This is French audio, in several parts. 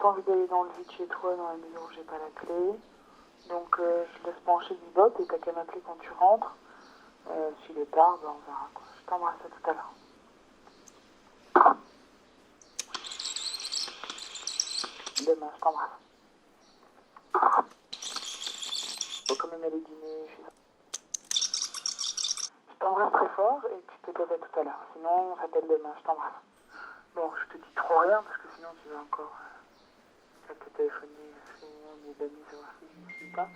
pas envie d'aller dans le vide chez toi dans la mesure où j'ai pas la clé. Donc je laisse pencher du bot et t'as qu'à m'appeler quand tu rentres. S'il est tard, ben on verra quoi. Je t'embrasse à tout à l'heure. Demain, je t'embrasse. Faut quand même aller dîner chez toi. Je t'embrasse très fort et puis peut-être à tout à l'heure. Sinon, on s'appelle demain, je t'embrasse. Bon, je te dis trop rien parce que sinon tu vas encore te téléphoner chez mes amis savoir si je ne suis pas.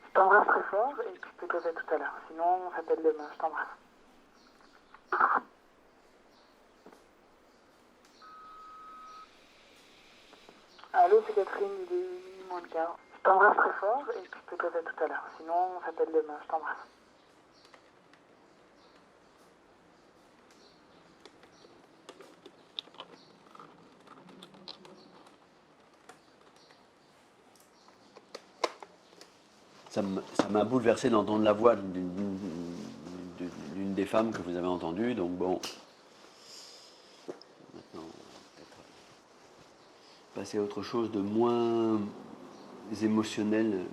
Je t'embrasse très fort et puis peut-être à tout à l'heure. Sinon, on s'appelle demain, je t'embrasse. Allô, c'est Catherine, il est moins le quart. Je t'embrasse très fort et puis peut-être à tout à l'heure. Sinon, on s'appelle demain, je t'embrasse. Ça m'a bouleversé d'entendre la voix d'une des femmes que vous avez entendues, donc bon. Maintenant, peut-être passer à autre chose de moins émotionnel.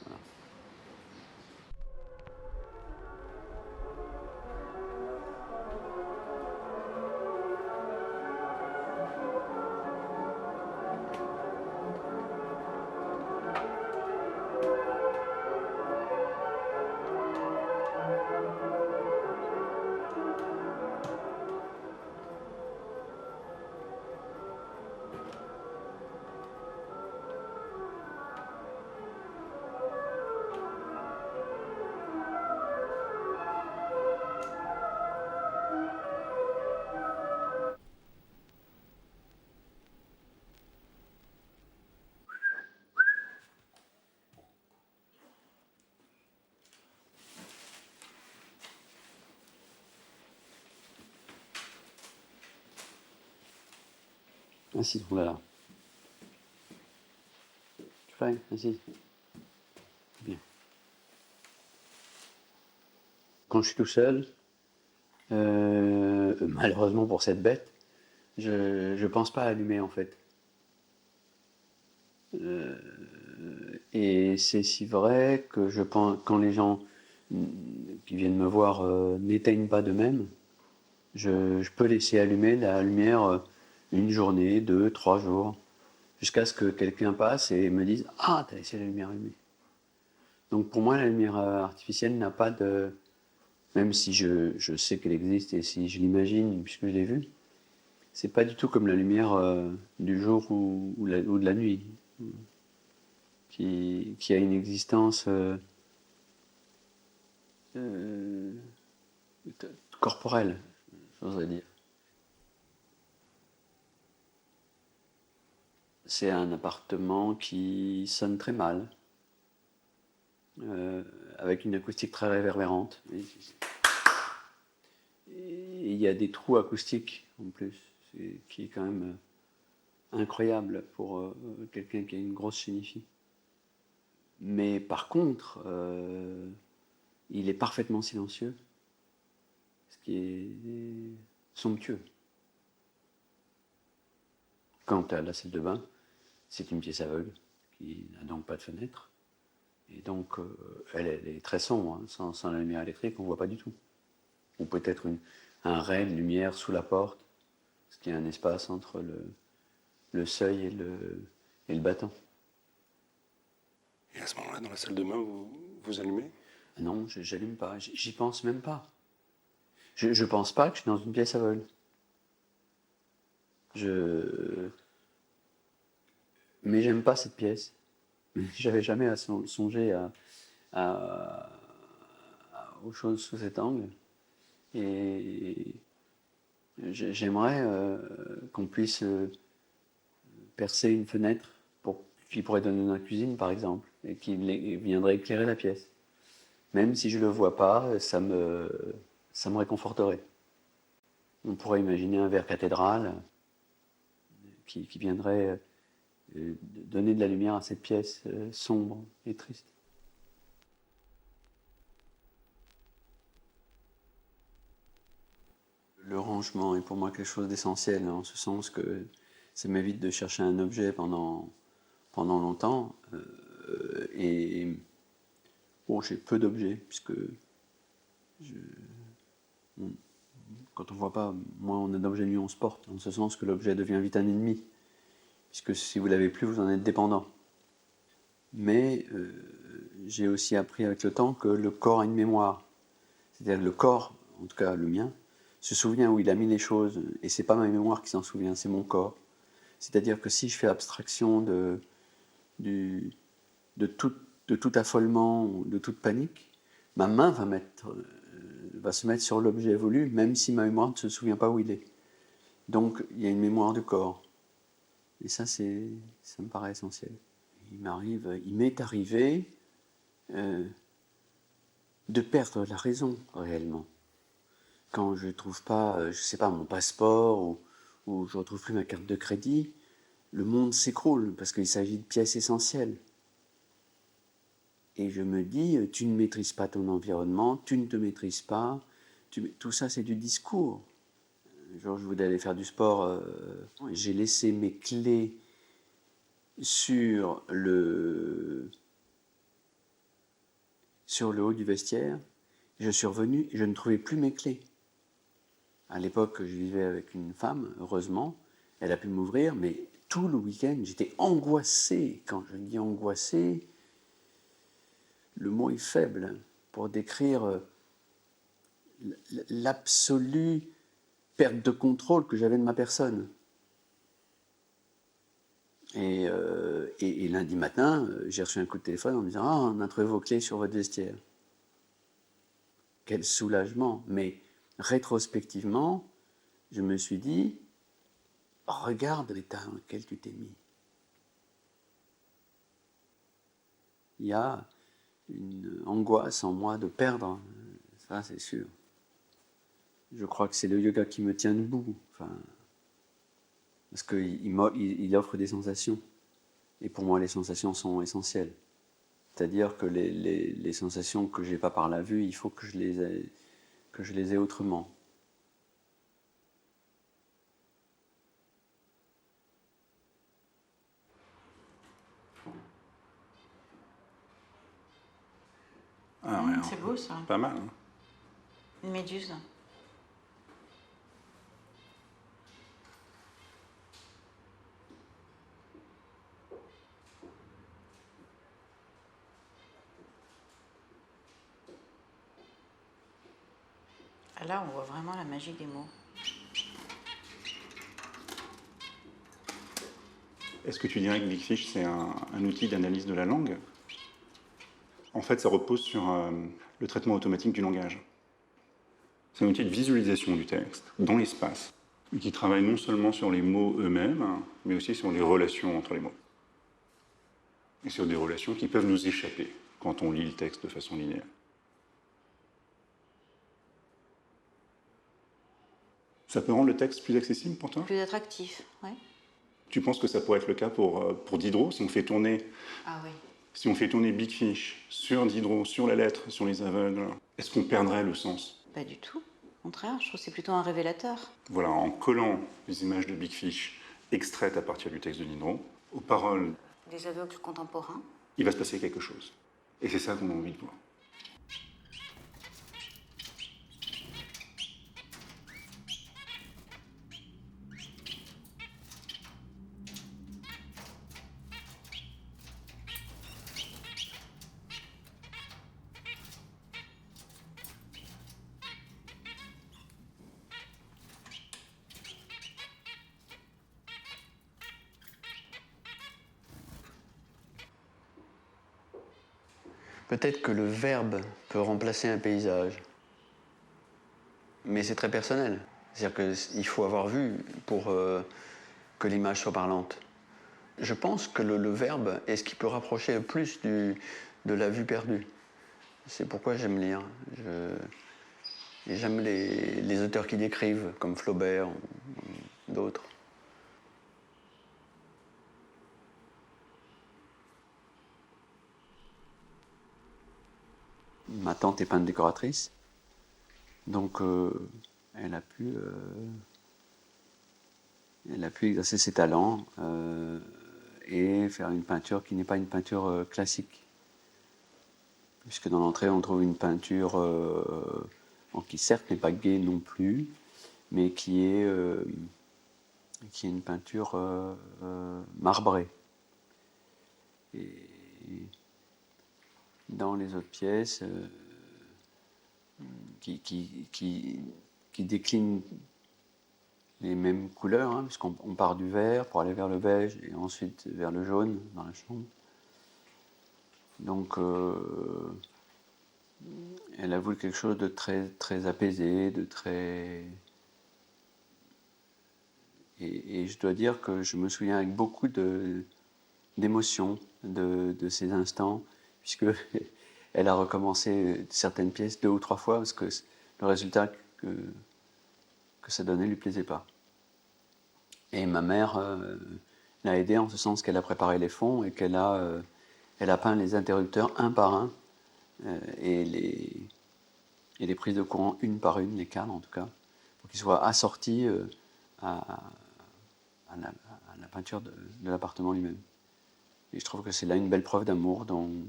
Voilà. Assis, oh là là. Tu fais, assis. Bien. Quand je suis tout seul, malheureusement pour cette bête, je pense pas à allumer en fait. Et c'est si vrai que je pense, quand les gens qui viennent me voir n'éteignent pas d'eux-mêmes, je peux laisser allumer la lumière une journée, 2, 3 jours, jusqu'à ce que quelqu'un passe et me dise « Ah, t'as laissé la lumière allumée ». Donc pour moi, la lumière artificielle n'a pas de... Même si je sais qu'elle existe et si je l'imagine, puisque je l'ai vue, c'est pas du tout comme la lumière du jour ou de la nuit, qui a une existence corporelle, j'oserais dire. C'est un appartement qui sonne très mal, avec une acoustique très réverbérante. Et il y a des trous acoustiques en plus, qui est quand même incroyable pour quelqu'un qui a une grosse chénifie. Mais par contre, il est parfaitement silencieux, ce qui est somptueux. Quant à la salle de bain, c'est une pièce aveugle qui n'a donc pas de fenêtre. Et donc, elle est très sombre, hein. Sans la lumière électrique, on ne voit pas du tout. Ou peut-être un ray de lumière sous la porte, ce qui est un espace entre le seuil et le battant. Et à ce moment-là, dans la salle de bain, vous allumez? Non, j'allume pas, j'y pense même pas. Je pense pas que je suis dans une pièce aveugle. Mais j'aime pas cette pièce. J'avais jamais songé aux choses sous cet angle. Et j'aimerais qu'on puisse percer une fenêtre qui pourrait donner dans la cuisine, par exemple, et qui viendrait éclairer la pièce. Même si je ne le vois pas, ça me réconforterait. On pourrait imaginer un verre cathédrale qui viendrait donner de la lumière à cette pièce sombre et triste. Le le rangement est pour moi quelque chose d'essentiel, en ce sens que ça m'évite de chercher un objet pendant longtemps. Et bon, j'ai peu d'objets, puisque quand on ne voit pas, moins on a d'objets, mieux on se porte, en ce sens que l'objet devient vite un ennemi, puisque si vous ne l'avez plus, vous en êtes dépendant. Mais j'ai aussi appris avec le temps que le corps a une mémoire. C'est-à-dire que le corps, en tout cas le mien, se souvient où il a mis les choses, et c'est pas ma mémoire qui s'en souvient, c'est mon corps. C'est-à-dire que si je fais abstraction de tout affolement, de toute panique, ma main va se mettre sur l'objet voulu, même si ma mémoire ne se souvient pas où il est. Donc il y a une mémoire de corps. Et ça me paraît essentiel. Il m'est arrivé de perdre la raison réellement. Quand je ne trouve pas, je sais pas, mon passeport ou je ne retrouve plus ma carte de crédit, le monde s'écroule parce qu'il s'agit de pièces essentielles. Et je me dis, tu ne maîtrises pas ton environnement, tu ne te maîtrises pas, tout ça c'est du discours. Un jour je voulais aller faire du sport, j'ai laissé mes clés sur le haut du vestiaire, je suis revenu et je ne trouvais plus mes clés. À l'époque, je vivais avec une femme, heureusement, elle a pu m'ouvrir, mais tout le week-end, j'étais angoissé. Quand je dis angoissé, le mot est faible pour décrire l'absolue perte de contrôle que j'avais de ma personne. Et lundi matin, j'ai reçu un coup de téléphone en me disant « Ah, on a trouvé vos clés sur votre vestiaire. » Quel soulagement. Mais rétrospectivement, je me suis dit « Regarde l'état dans lequel tu t'es mis. » Il y a une angoisse en moi de perdre, ça c'est sûr. Je crois que c'est le yoga qui me tient debout, parce qu'il offre des sensations. Et pour moi, les sensations sont essentielles. C'est-à-dire que les sensations que je n'ai pas par la vue, il faut que je les ai autrement. Ah, ouais, C'est beau ça. pas mal. Hein. Une méduse. Là, on voit vraiment la magie des mots. Est-ce que tu dirais que Big Fish, c'est un outil d'analyse de la langue? En fait, ça repose sur le traitement automatique du langage. C'est un outil de visualisation du texte dans l'espace, et qui travaille non seulement sur les mots eux-mêmes, mais aussi sur les relations entre les mots. Et sur des relations qui peuvent nous échapper quand on lit le texte de façon linéaire. Ça peut rendre le texte plus accessible pour toi? Plus attractif, ouais. Tu penses que ça pourrait être le cas pour Diderot, si on fait tourner, Ah oui. si on fait tourner Big Fish sur Diderot, sur la lettre, sur les aveugles, est-ce qu'on perdrait le sens? Pas du tout. Au contraire, je trouve que c'est plutôt un révélateur. Voilà, en collant les images de Big Fish extraites à partir du texte de Diderot aux paroles, Des aveugles contemporains. il va se passer quelque chose. Et c'est ça qu'on a envie de voir. Peut-être que le verbe peut remplacer un paysage. Mais c'est très personnel. C'est-à-dire qu'il faut avoir vu pour que l'image soit parlante. Je pense que le verbe est ce qui peut rapprocher le plus de la vue perdue. C'est pourquoi j'aime lire. Et j'aime les auteurs qui décrivent, comme Flaubert ou d'autres. Ma tante est peintre décoratrice, donc elle a pu exercer ses talents et faire une peinture qui n'est pas une peinture classique. Puisque dans l'entrée, on trouve une peinture qui certes n'est pas gaie non plus, mais qui est une peinture marbrée. Et dans les autres pièces, qui déclinent les mêmes couleurs, hein, puisqu'on part du vert pour aller vers le beige et ensuite vers le jaune dans la chambre. Donc, elle a voulu quelque chose de très, très apaisé, de très... Et je dois dire que je me souviens avec beaucoup d'émotion de ces instants, puisque elle a recommencé certaines pièces 2 ou 3 fois, parce que le résultat que ça donnait ne lui plaisait pas. Et ma mère l'a aidée en ce sens qu'elle a préparé les fonds et qu'elle a peint les interrupteurs un par un, et les prises de courant une par une, les cadres en tout cas, pour qu'ils soient assortis à la peinture de l'appartement lui-même. Et je trouve que c'est là une belle preuve d'amour dont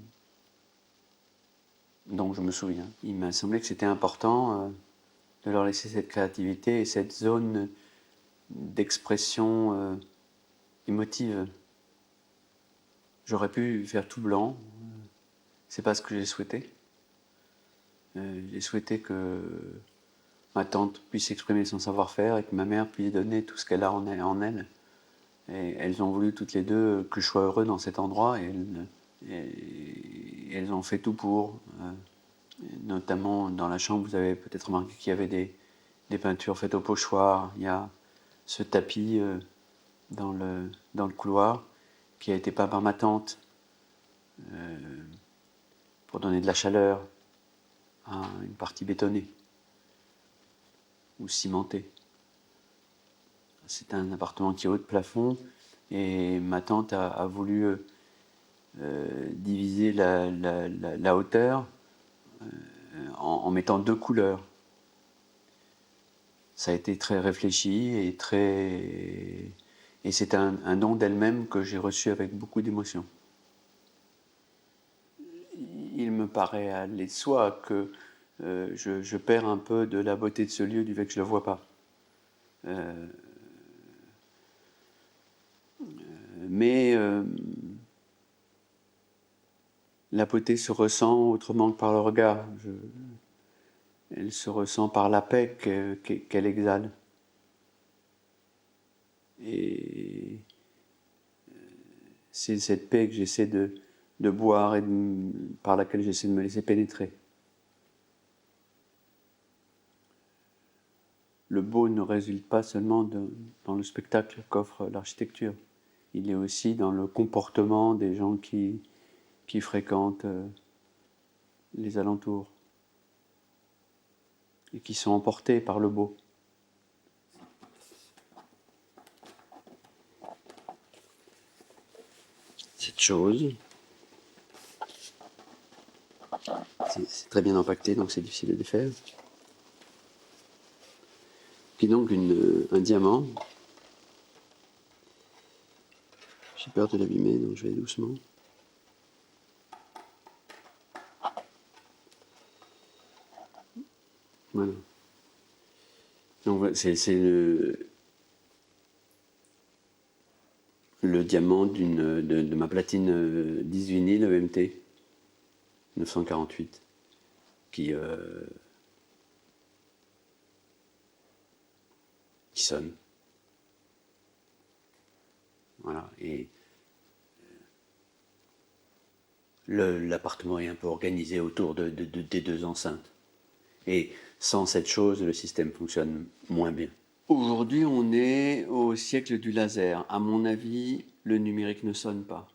je me souviens. Il m'a semblé que c'était important de leur laisser cette créativité et cette zone d'expression émotive. J'aurais pu faire tout blanc, c'est pas ce que j'ai souhaité. J'ai souhaité que ma tante puisse exprimer son savoir-faire et que ma mère puisse donner tout ce qu'elle a en elle. Et elles ont voulu toutes les deux que je sois heureux dans cet endroit et elles ont fait tout pour. Notamment dans la chambre, vous avez peut-être remarqué qu'il y avait des peintures faites au pochoir. Il y a ce tapis dans le couloir qui a été peint par ma tante pour donner de la chaleur à une partie bétonnée ou cimentée. C'est un appartement qui est haut de plafond et ma tante a voulu diviser la hauteur en mettant 2 couleurs. Ça a été très réfléchi et c'est un don d'elle-même que j'ai reçu avec beaucoup d'émotion. Il me paraît aller de soi que je perds un peu de la beauté de ce lieu du fait que je ne le vois pas. Mais la beauté se ressent autrement que par le regard. Elle se ressent par la paix qu'elle exhale. Et c'est cette paix que j'essaie de boire et par laquelle j'essaie de me laisser pénétrer. Le beau ne résulte pas seulement dans le spectacle qu'offre l'architecture. Il est aussi dans le comportement des gens qui fréquentent les alentours et qui sont emportés par le beau. Cette chose, c'est très bien empaqueté, donc c'est difficile à défaire. Puis donc un diamant. J'ai peur de l'abîmer, donc je vais doucement. Voilà. Donc c'est le diamant de ma platine 10 vinyle EMT 948 qui sonne. Voilà. Et l'appartement est un peu organisé autour des 2 enceintes. Et sans cette chose, le système fonctionne moins bien. Aujourd'hui, on est au siècle du laser. À mon avis, le numérique ne sonne pas.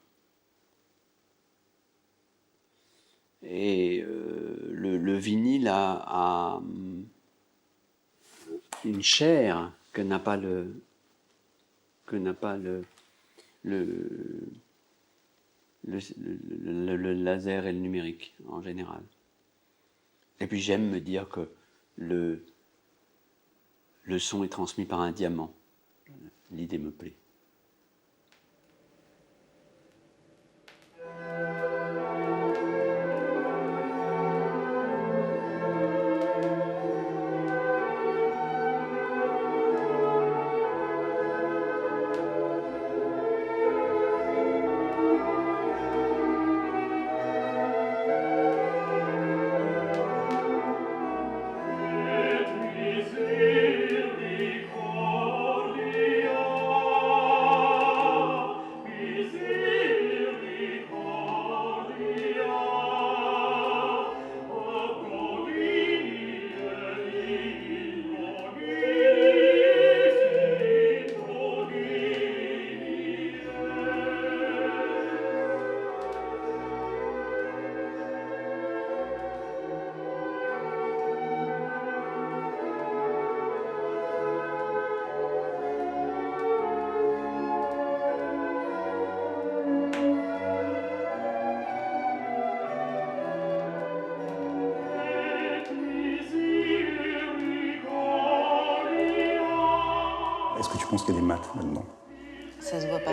Et le vinyle a une chair que n'a pas le laser et le numérique en général. Et puis j'aime me dire que le son est transmis par un diamant. L'idée me plaît. Est-ce que tu penses qu'il y a des maths là-dedans? Ça se voit pas.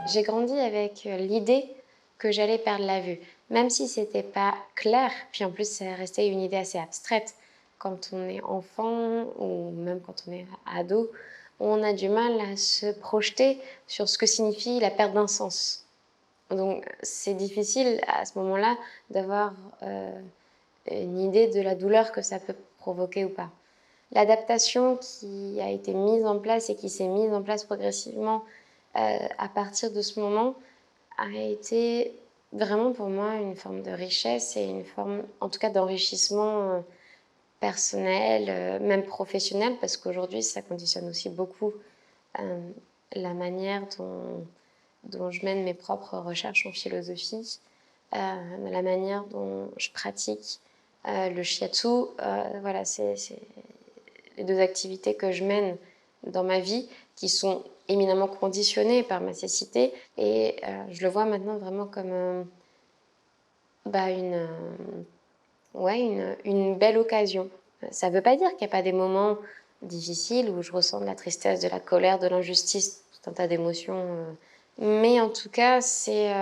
J'ai grandi avec l'idée que j'allais perdre la vue, même si c'était pas clair, puis en plus ça restait une idée assez abstraite. Quand on est enfant ou même quand on est ado, on a du mal à se projeter sur ce que signifie la perte d'un sens. Donc c'est difficile à ce moment-là d'avoir une idée de la douleur que ça peut provoquer ou pas. L'adaptation qui a été mise en place et qui s'est mise en place progressivement à partir de ce moment a été vraiment pour moi une forme de richesse et une forme en tout cas d'enrichissement personnel, même professionnel, parce qu'aujourd'hui ça conditionne aussi beaucoup la manière dont je mène mes propres recherches en philosophie, la manière dont je pratique le shiatsu. Voilà, c'est les deux activités que je mène dans ma vie qui sont éminemment conditionnées par ma cécité, et je le vois maintenant vraiment comme une belle occasion. Ça ne veut pas dire qu'il n'y a pas des moments difficiles où je ressens de la tristesse, de la colère, de l'injustice, tout un tas d'émotions, mais en tout cas c'est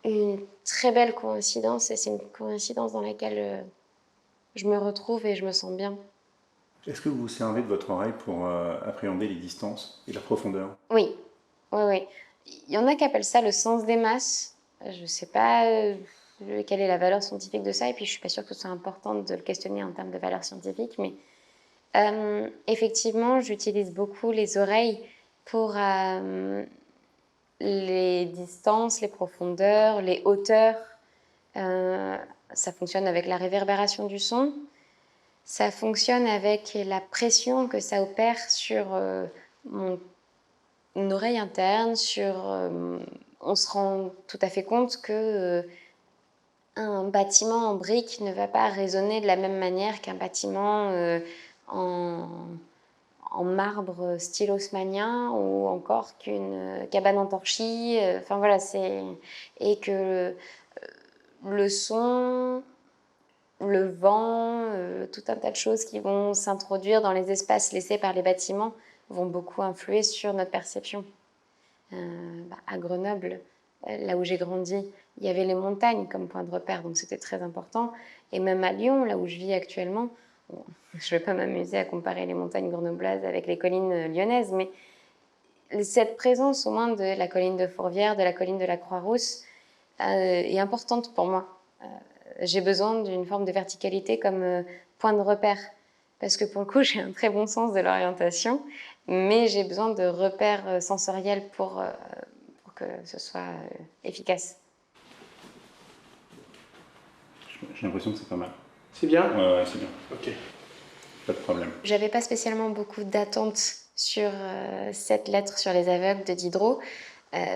une très belle coïncidence, et c'est une coïncidence dans laquelle je me retrouve et je me sens bien. Est-ce que vous vous servez de votre oreille pour appréhender les distances et la profondeur? Oui, oui, oui. Il y en a qui appellent ça le sens des masses. Je ne sais pas quelle est la valeur scientifique de ça, et puis je ne suis pas sûre que ce soit important de le questionner en termes de valeur scientifique, mais effectivement, j'utilise beaucoup les oreilles pour les distances, les profondeurs, les hauteurs. Ça fonctionne avec la réverbération du son. Ça fonctionne avec la pression que ça opère sur mon oreille interne, on se rend tout à fait compte que un bâtiment en briques ne va pas résonner de la même manière qu'un bâtiment en marbre style haussmannien, ou encore qu'une cabane en torchis. Enfin voilà, et que le son le vent, tout un tas de choses qui vont s'introduire dans les espaces laissés par les bâtiments vont beaucoup influer sur notre perception. À Grenoble, là où j'ai grandi, il y avait les montagnes comme point de repère, donc c'était très important. Et même à Lyon, là où je vis actuellement, bon, je ne vais pas m'amuser à comparer les montagnes grenobloises avec les collines lyonnaises, mais cette présence au moins de la colline de Fourvière, de la colline de la Croix-Rousse, est importante pour moi. J'ai besoin d'une forme de verticalité comme point de repère, parce que pour le coup, j'ai un très bon sens de l'orientation, mais j'ai besoin de repères sensoriels pour que ce soit efficace. J'ai l'impression que c'est pas mal. C'est bien? Ouais, c'est bien. Ok. Pas de problème. J'avais pas spécialement beaucoup d'attentes sur cette lettre sur les aveugles de Diderot,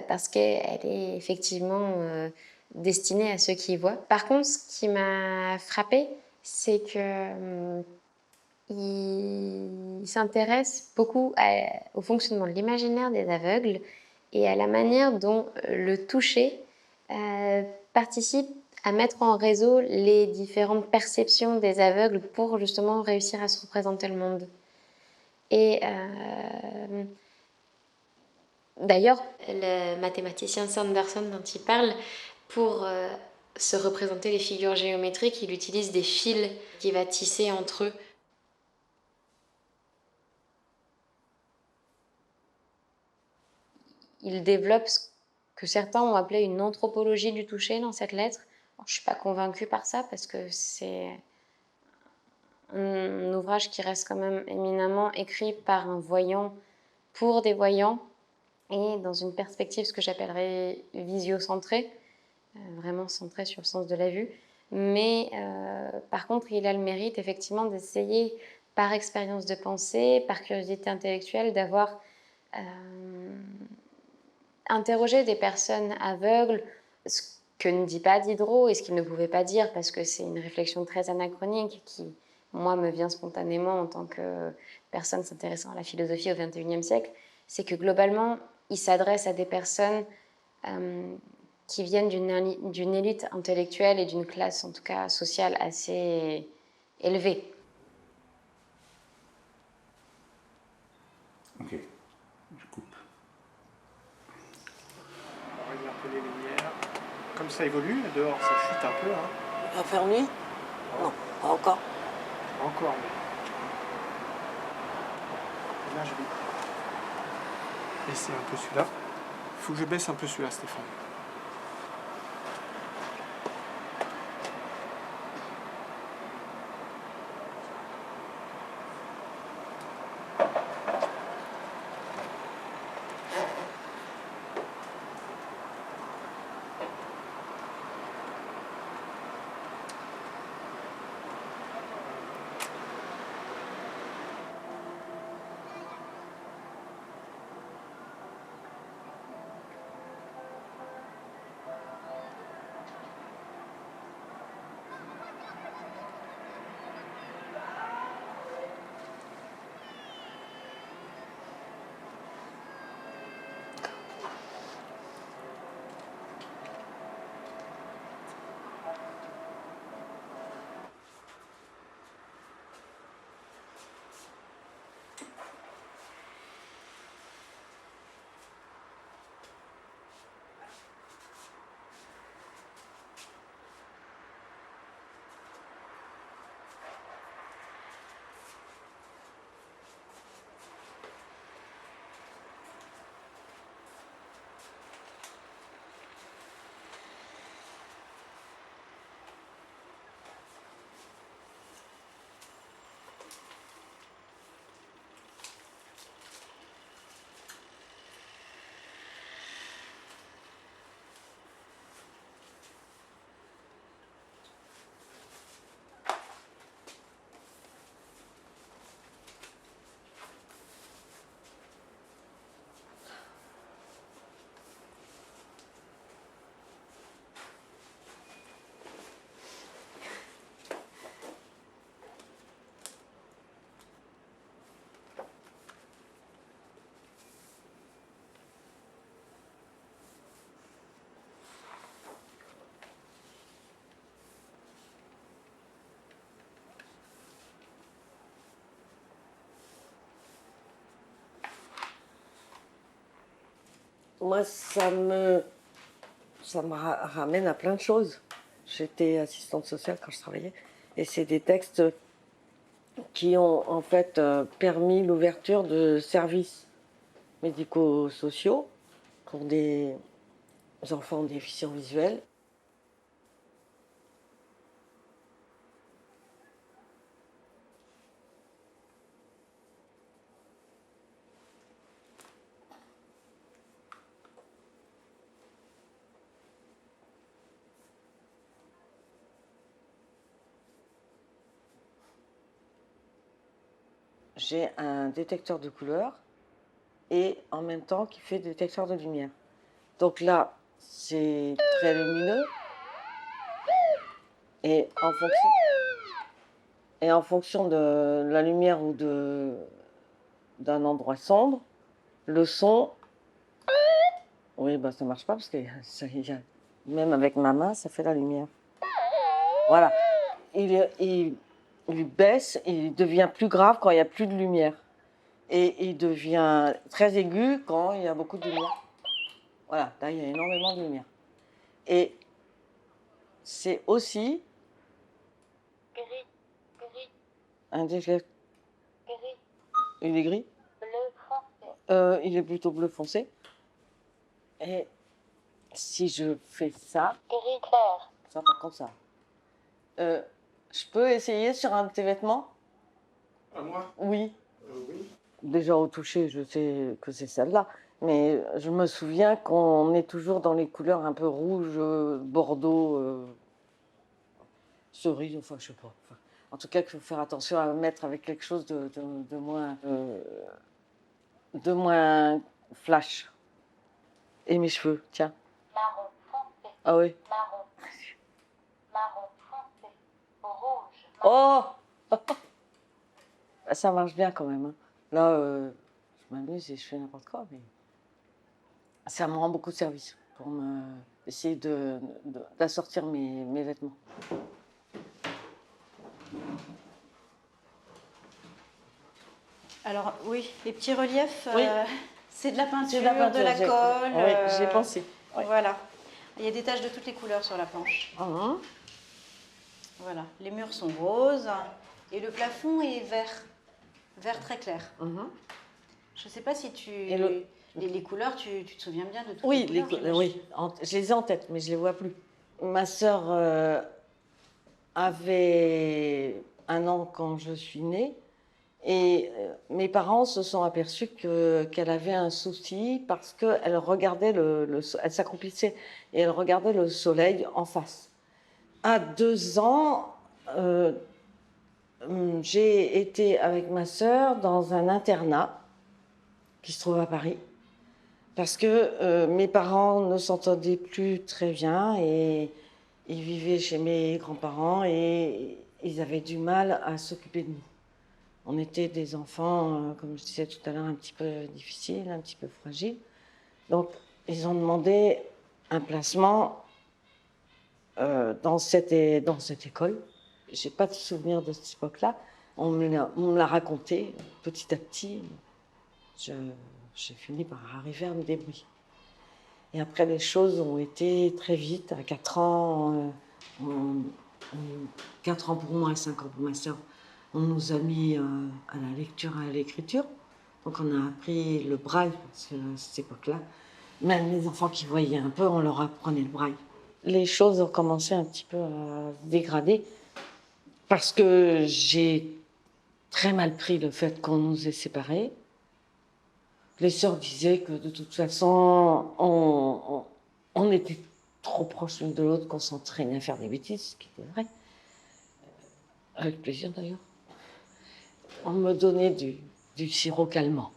parce qu'elle est effectivement destinée à ceux qui y voient. Par contre, ce qui m'a frappée, c'est que il s'intéresse beaucoup au fonctionnement de l'imaginaire des aveugles et à la manière dont le toucher participe à mettre en réseau les différentes perceptions des aveugles pour justement réussir à se représenter le monde. Et d'ailleurs, le mathématicien Sanderson dont il parle, pour se représenter les figures géométriques, il utilise des fils qu'il va tisser entre eux. Il développe ce que certains ont appelé une anthropologie du toucher dans cette lettre. Alors, je ne suis pas convaincue par ça parce que c'est un ouvrage qui reste quand même éminemment écrit par un voyant pour des voyants et dans une perspective, ce que j'appellerais visio-centrée, vraiment centrée sur le sens de la vue. Mais par contre, il a le mérite effectivement d'essayer par expérience de pensée, par curiosité intellectuelle, d'avoir interroger des personnes aveugles, ce que ne dit pas Diderot et ce qu'il ne pouvait pas dire, parce que c'est une réflexion très anachronique qui, moi, me vient spontanément en tant que personne s'intéressant à la philosophie au XXIe siècle, c'est que globalement, il s'adresse à des personnes qui viennent d'une élite intellectuelle et d'une classe, en tout cas sociale, assez élevée. Ok, je coupe. On règle un peu les lumières. Comme ça évolue, dehors ça chute un peu. Hein. Il va faire nuit? Non, pas encore. Encore, mais. Là, je vais baisser un peu celui-là. Il faut que je baisse un peu celui-là, Stéphane. Moi, ça me ramène à plein de choses. J'étais assistante sociale quand je travaillais. Et c'est des textes qui ont en fait permis l'ouverture de services médico-sociaux pour des enfants déficients visuels. J'ai un détecteur de couleurs et en même temps qui fait détecteur de lumière. Donc là, c'est très lumineux et en fonction de la lumière ou d'un endroit sombre, le son, oui, bah, ça marche pas parce que même avec ma main, ça fait la lumière. Voilà. Il baisse, il devient plus grave quand il n'y a plus de lumière. Et il devient très aigu quand il y a beaucoup de lumière. Voilà, là, il y a énormément de lumière. Et c'est aussi un détecteur. Il est gris. Il est plutôt bleu foncé. Et si je fais ça, ça par contre ça. Je peux essayer sur un de tes vêtements? À moi? Oui. Oui. Déjà au toucher, je sais que c'est celle-là. Mais je me souviens qu'on est toujours dans les couleurs un peu rouge, bordeaux, cerise, enfin je sais pas. Enfin, en tout cas, qu'il faut faire attention à mettre avec quelque chose de moins flash. Et mes cheveux, tiens. Marron foncé. Ah oui. Marron foncé. Rouge. Oh. Ça marche bien quand même. Hein. Là, je m'amuse et je fais n'importe quoi, mais ça me rend beaucoup de service pour essayer d'assortir mes vêtements. Alors oui, les petits reliefs, Oui. c'est de la peinture, de la colle. Oui, j'ai pensé. Oui. Voilà. Il y a des taches de toutes les couleurs sur la planche. Mhm. Voilà. Les murs sont roses et le plafond est vert. Vert très clair. Mhm. Je ne sais pas si tu... Et les couleurs, tu te souviens bien de toutes Oui, les couleurs? oui. Je les ai en tête, mais je ne les vois plus. Ma sœur avait 1 an quand je suis née. Et mes parents se sont aperçus qu'elle avait un souci parce qu'elle regardait elle s'accroupissait et elle regardait le soleil en face. À 2 ans, j'ai été avec ma sœur dans un internat qui se trouve à Paris parce que mes parents ne s'entendaient plus très bien et ils vivaient chez mes grands-parents et ils avaient du mal à s'occuper de nous. On était des enfants, comme je disais tout à l'heure, un petit peu difficiles, un petit peu fragiles. Donc, ils ont demandé un placement dans cette école. Je n'ai pas de souvenir de cette époque-là. On me l'a raconté petit à petit. J'ai fini par arriver à me débrouiller. Et après, les choses ont été très vite. À 4 ans, 4 ans pour moi et 5 ans pour ma sœur, on nous a mis à la lecture et à l'écriture. Donc on a appris le braille, parce qu'à cette époque-là, même les enfants qui voyaient un peu, on leur apprenait le braille. Les choses ont commencé un petit peu à se dégrader, parce que j'ai très mal pris le fait qu'on nous ait séparés. Les sœurs disaient que de toute façon, on était trop proches l'une de l'autre, qu'on s'entraînait à faire des bêtises, ce qui était vrai. Avec plaisir d'ailleurs. On me donnait du sirop calmant,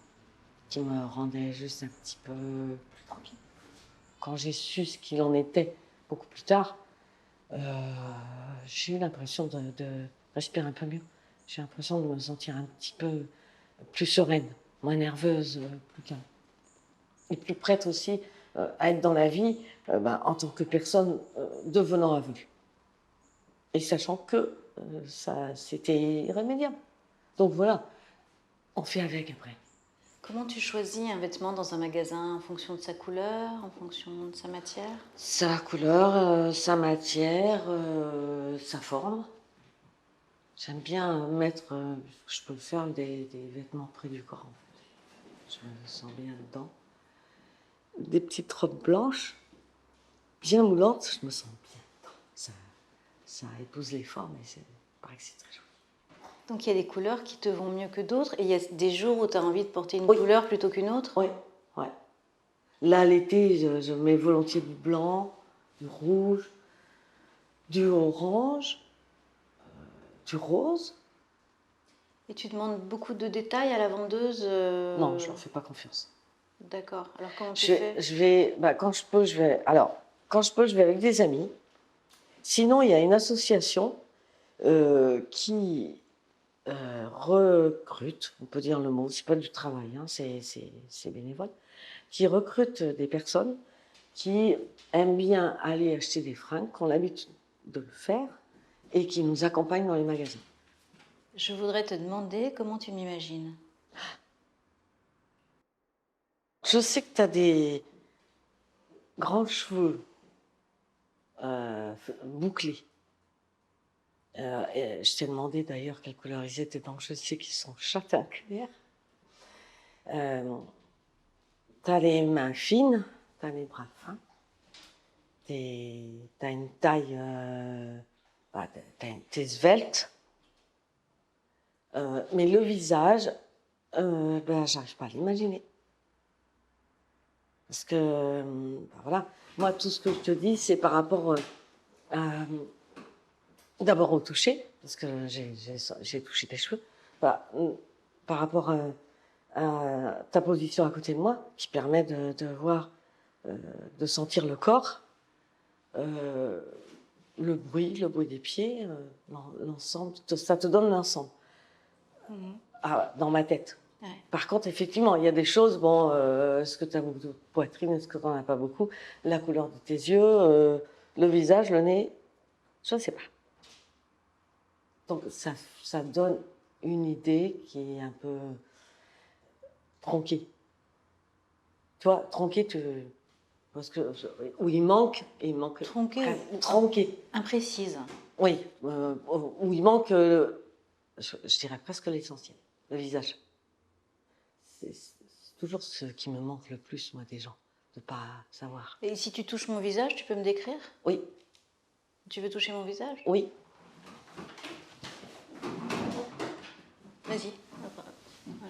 qui me rendait juste un petit peu plus tranquille. Quand j'ai su ce qu'il en était beaucoup plus tard, j'ai eu l'impression de respirer un peu mieux. J'ai l'impression de me sentir un petit peu plus sereine, moins nerveuse, plus calme. Et plus prête aussi à être dans la vie en tant que personne devenant aveugle. Et sachant que c'était irrémédiable. Donc voilà, on fait avec après. Comment tu choisis un vêtement dans un magasin en fonction de sa couleur, en fonction de sa matière? Sa couleur, sa matière, sa forme. J'aime bien mettre, je peux le faire, des vêtements près du corps. En fait. Je me sens bien dedans. Des petites robes blanches, bien moulantes, je me sens bien dedans. Ça épouse les formes et il paraît que c'est très joli. Donc il y a des couleurs qui te vont mieux que d'autres et il y a des jours où tu as envie de porter une Oui. couleur plutôt qu'une autre? Oui, ouais. Là, l'été, je mets volontiers du blanc, du rouge, du orange, du rose. Et tu demandes beaucoup de détails à la vendeuse? Non, je leur fais pas confiance. D'accord. Alors comment tu fais? Quand je peux, je vais avec des amis. Sinon, il y a une association qui recrute, on peut dire le mot, c'est pas du travail, hein, c'est bénévole, qui recrute des personnes qui aiment bien aller acheter des fringues, qui ont l'habitude de le faire et qui nous accompagnent dans les magasins. Je voudrais te demander comment tu m'imagines. Je sais que tu as des grands cheveux bouclés. Et je t'ai demandé d'ailleurs quelle couleur ils étaient, donc je sais qu'ils sont châtain clair. Tu as les mains fines, tu as les bras fins, tu as une taille, t'es svelte. Mais le visage, j'arrive pas à l'imaginer. Parce que, voilà, moi, tout ce que je te dis, c'est par rapport d'abord au toucher, parce que j'ai touché tes cheveux, par rapport à ta position à côté de moi, qui permet de voir, de sentir le corps, le bruit des pieds, l'ensemble, ça te donne l'ensemble. Dans ma tête. Ouais. Par contre, effectivement, il y a des choses, est-ce que tu as beaucoup de poitrine, est-ce que tu n'en as pas beaucoup, la couleur de tes yeux, le visage, le nez, je ne sais pas. Donc ça donne une idée qui est un peu tronquée. Tu vois, tronquée, parce que où il manque Tronquée ou tronqué. imprécise? Oui, où il manque, je dirais presque l'essentiel, le visage. C'est toujours ce qui me manque le plus, moi, des gens, de ne pas savoir. Et si tu touches mon visage, tu peux me décrire? Oui. Tu veux toucher mon visage? Oui. Vas-y. Voilà.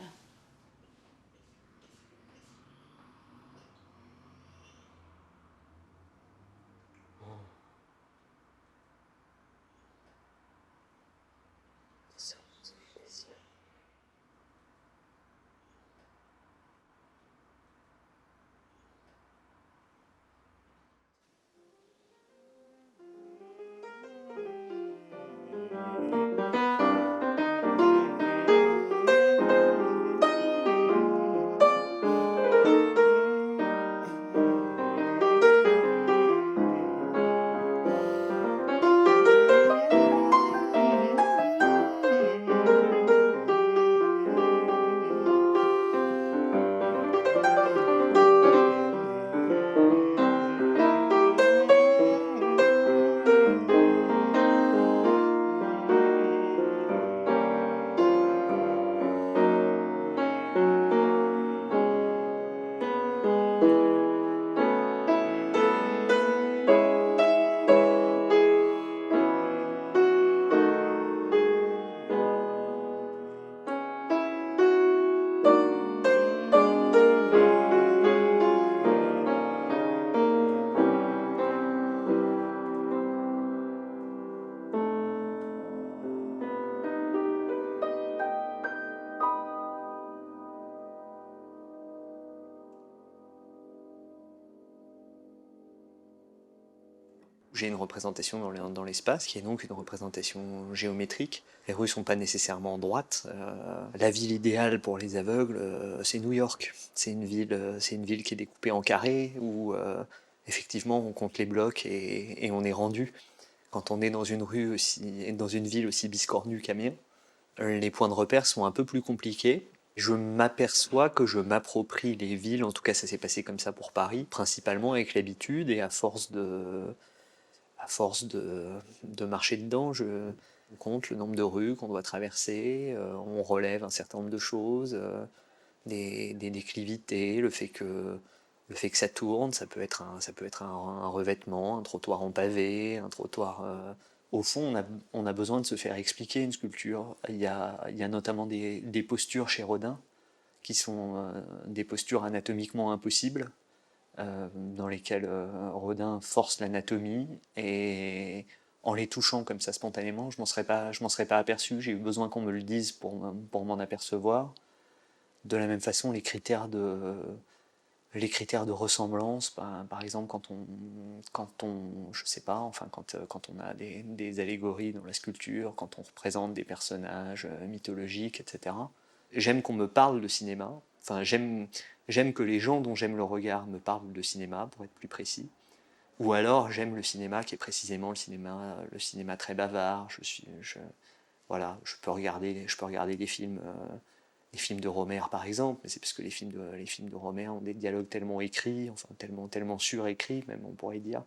J'ai une représentation dans l'espace qui est donc une représentation géométrique. Les rues ne sont pas nécessairement droites. La ville idéale pour les aveugles, c'est New York. C'est une ville qui est découpée en carrés où effectivement on compte les blocs et on est rendu. Quand on est dans une ville aussi biscornue qu'Amiens, les points de repère sont un peu plus compliqués. Je m'aperçois que je m'approprie les villes, en tout cas ça s'est passé comme ça pour Paris, principalement avec l'habitude et à force de marcher dedans, je compte le nombre de rues qu'on doit traverser, on relève un certain nombre de choses, des déclivités, le fait que ça tourne, ça peut être un revêtement, un trottoir en pavé, un trottoir. Au fond, on a besoin de se faire expliquer une sculpture. Il y a notamment des postures chez Rodin qui sont des postures anatomiquement impossibles, dans lesquelles Rodin force l'anatomie, et en les touchant comme ça spontanément, je m'en serais pas aperçu. J'ai eu besoin qu'on me le dise pour m'en apercevoir. De la même façon, les critères de ressemblance, par exemple, je sais pas, enfin, quand on a des allégories dans la sculpture, quand on représente des personnages mythologiques, etc. J'aime qu'on me parle de cinéma, enfin, j'aime que les gens dont j'aime le regard me parlent de cinéma, pour être plus précis. Ou alors, j'aime le cinéma qui est précisément le cinéma très bavard. Voilà, je peux regarder des films de Romer par exemple, mais c'est parce que les films de Romer ont des dialogues tellement écrits, enfin tellement surécrits même, on pourrait dire,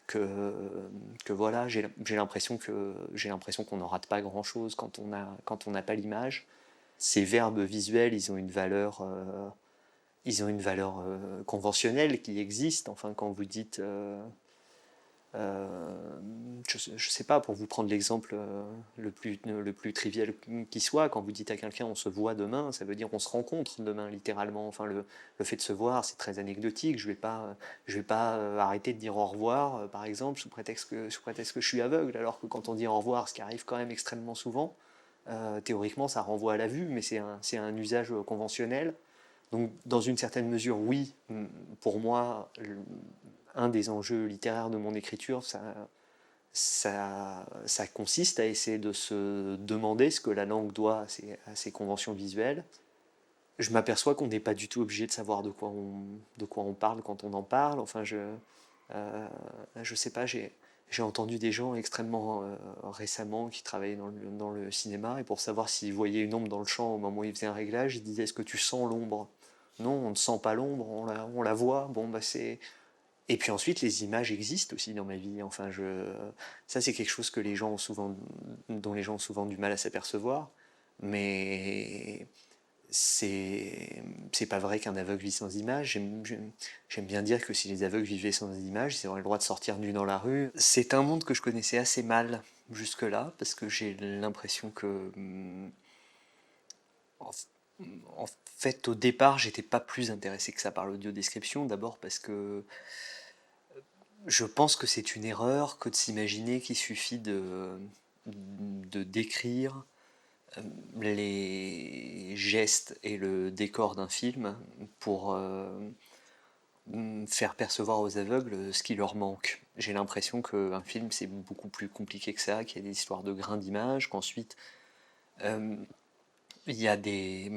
que voilà, j'ai l'impression qu'on n'en rate pas grand chose quand on n'a pas l'image. Ces verbes visuels, ils ont une valeur conventionnelle qui existe. Enfin, quand vous dites je sais pas, pour vous prendre l'exemple le plus trivial qui soit, quand vous dites à quelqu'un on se voit demain, ça veut dire on se rencontre demain, littéralement. Enfin, le fait de se voir, c'est très anecdotique. Je vais pas arrêter de dire au revoir, par exemple, sous prétexte que je suis aveugle, alors que quand on dit au revoir, ce qui arrive quand même extrêmement souvent, théoriquement ça renvoie à la vue, mais c'est un usage conventionnel. Donc, dans une certaine mesure, oui, pour moi, un des enjeux littéraires de mon écriture, ça consiste à essayer de se demander ce que la langue doit à ses conventions visuelles. Je m'aperçois qu'on n'est pas du tout obligé de savoir de quoi on parle quand on en parle. Enfin, je sais pas, j'ai entendu des gens extrêmement récemment qui travaillaient dans le cinéma, et pour savoir s'ils voyaient une ombre dans le champ au moment où ils faisaient un réglage, ils disaient: est-ce que tu sens l'ombre? Non, on ne sent pas l'ombre, on la voit. Bon, bah c'est. Et puis ensuite, les images existent aussi dans ma vie. Enfin, ça, c'est quelque chose dont les gens ont souvent du mal à s'apercevoir. Mais c'est pas vrai qu'un aveugle vit sans images. J'aime bien dire que si les aveugles vivaient sans images, ils auraient le droit de sortir nus dans la rue. C'est un monde que je connaissais assez mal jusque-là, parce que j'ai l'impression que en fait, au départ, j'étais pas plus intéressé que ça par l'audiodescription. D'abord parce que je pense que c'est une erreur que de s'imaginer qu'il suffit de décrire les gestes et le décor d'un film pour faire percevoir aux aveugles ce qui leur manque. J'ai l'impression qu'un film, c'est beaucoup plus compliqué que ça, qu'il y a des histoires de grains d'image, qu'ensuite il y a des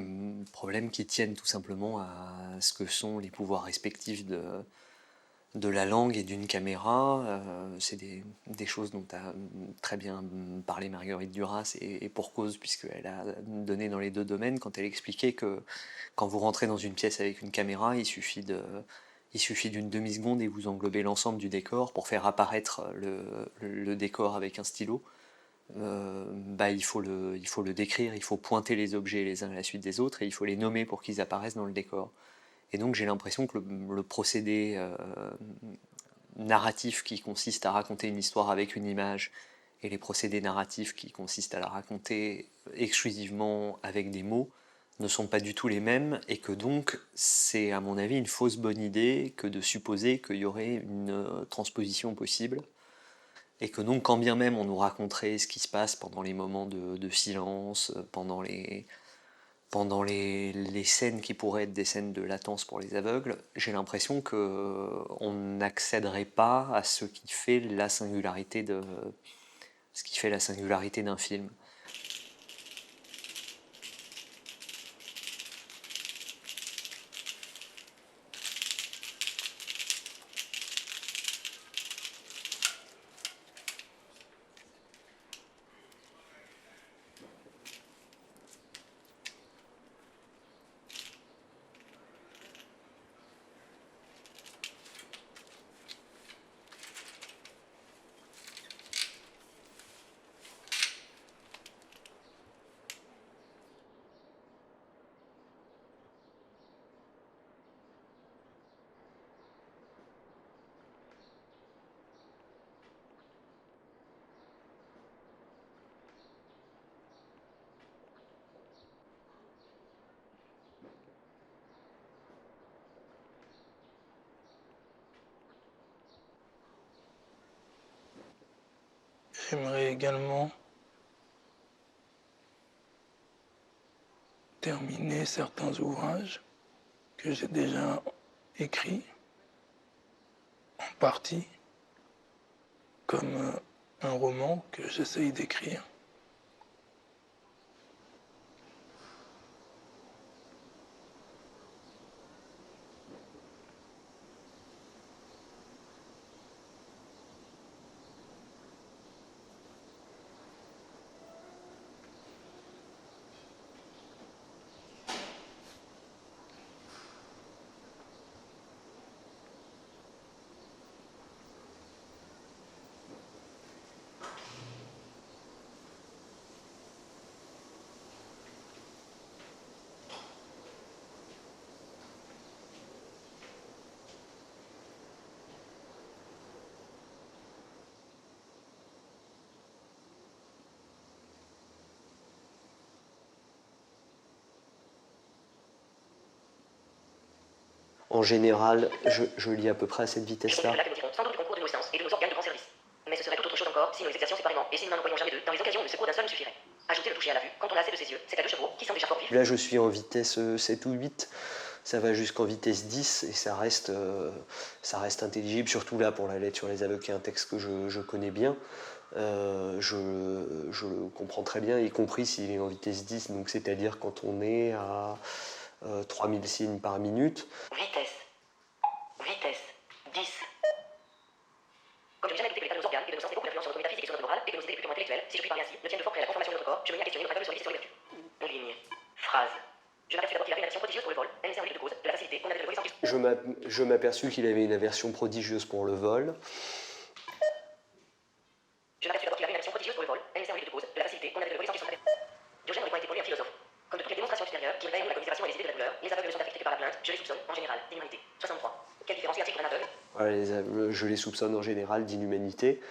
problèmes qui tiennent tout simplement à ce que sont les pouvoirs respectifs de la langue et d'une caméra. C'est des choses dont a très bien parlé Marguerite Duras, et pour cause, puisqu'elle a donné dans les deux domaines quand elle expliquait que quand vous rentrez dans une pièce avec une caméra, il suffit d'une demi-seconde et vous englobez l'ensemble du décor pour faire apparaître le décor avec un stylo. Il faut le décrire, il faut pointer les objets les uns à la suite des autres, et il faut les nommer pour qu'ils apparaissent dans le décor. Et donc j'ai l'impression que le procédé narratif qui consiste à raconter une histoire avec une image, et les procédés narratifs qui consistent à la raconter exclusivement avec des mots, ne sont pas du tout les mêmes, et que donc c'est à mon avis une fausse bonne idée que de supposer qu'il y aurait une transposition possible, et que donc quand bien même on nous raconterait ce qui se passe pendant les moments de silence, pendant les scènes qui pourraient être des scènes de latence pour les aveugles, j'ai l'impression qu'on n'accéderait pas à ce qui fait la singularité d'un film. J'aimerais également terminer certains ouvrages que j'ai déjà écrits, en partie, comme un roman que j'essaye d'écrire. En général, je lis à peu près à cette vitesse-là. Sans doute du concours de nos sens et de nos organes de grand service. Mais ce serait tout autre chose encore si nous les exercions séparément et si nous n'en employions jamais deux. Dans les occasions où le secours d'un seul nous suffirait. Ajouter le toucher à la vue, quand on a assez de ses yeux, c'est à deux chevaux qui sont déjà fort vifs. Là, je suis en vitesse 7 ou 8. Ça va jusqu'en vitesse 10 et ça reste intelligible, surtout là pour La lettre sur les aveugles, qui est un texte que je connais bien. Je le comprends très bien, y compris s'il est en vitesse 10, donc c'est-à-dire quand on est à 3000 signes par minute. Vitesse 10. Comme je n'ai jamais douté que l'état de nos organes et de nos sens ait beaucoup d'influence sur notre métaphysique et sur notre morale, et que nos idées plus purement intellectuelles, si je puis parler ainsi, ne tiennent de fort près à la conformation de notre corps, je me mets à questionner notre aveugle sur les questions de vertu. Ligne. Phrase. Je m'aperçus d'abord qu'il avait une aversion prodigieuse pour le vol, un essai en ligne de cause, de la facilité qu'on avait de le voler sans plus. Je m'aperçus qu'il avait une aversion prodigieuse pour le vol. Je m'aperçus d'abord qu'il avait une aversion prodigieuse pour le vol, un essai en ligne de cause, de la facilité qu'on avait de le voler sans plus. Diogène aurait pas été pour lui un philosophe. Comme de toutes les démonstrations extérieures qui révèlent la commisération et les idées de la douleur, les aveugles ne sont affectés que par la plainte, je les soupçonne, en général, d'inhumanité. 63. Quelle différence y a-t-il pour un aveugle? Voilà, les aveugles, je les soupçonne en général d'inhumanité.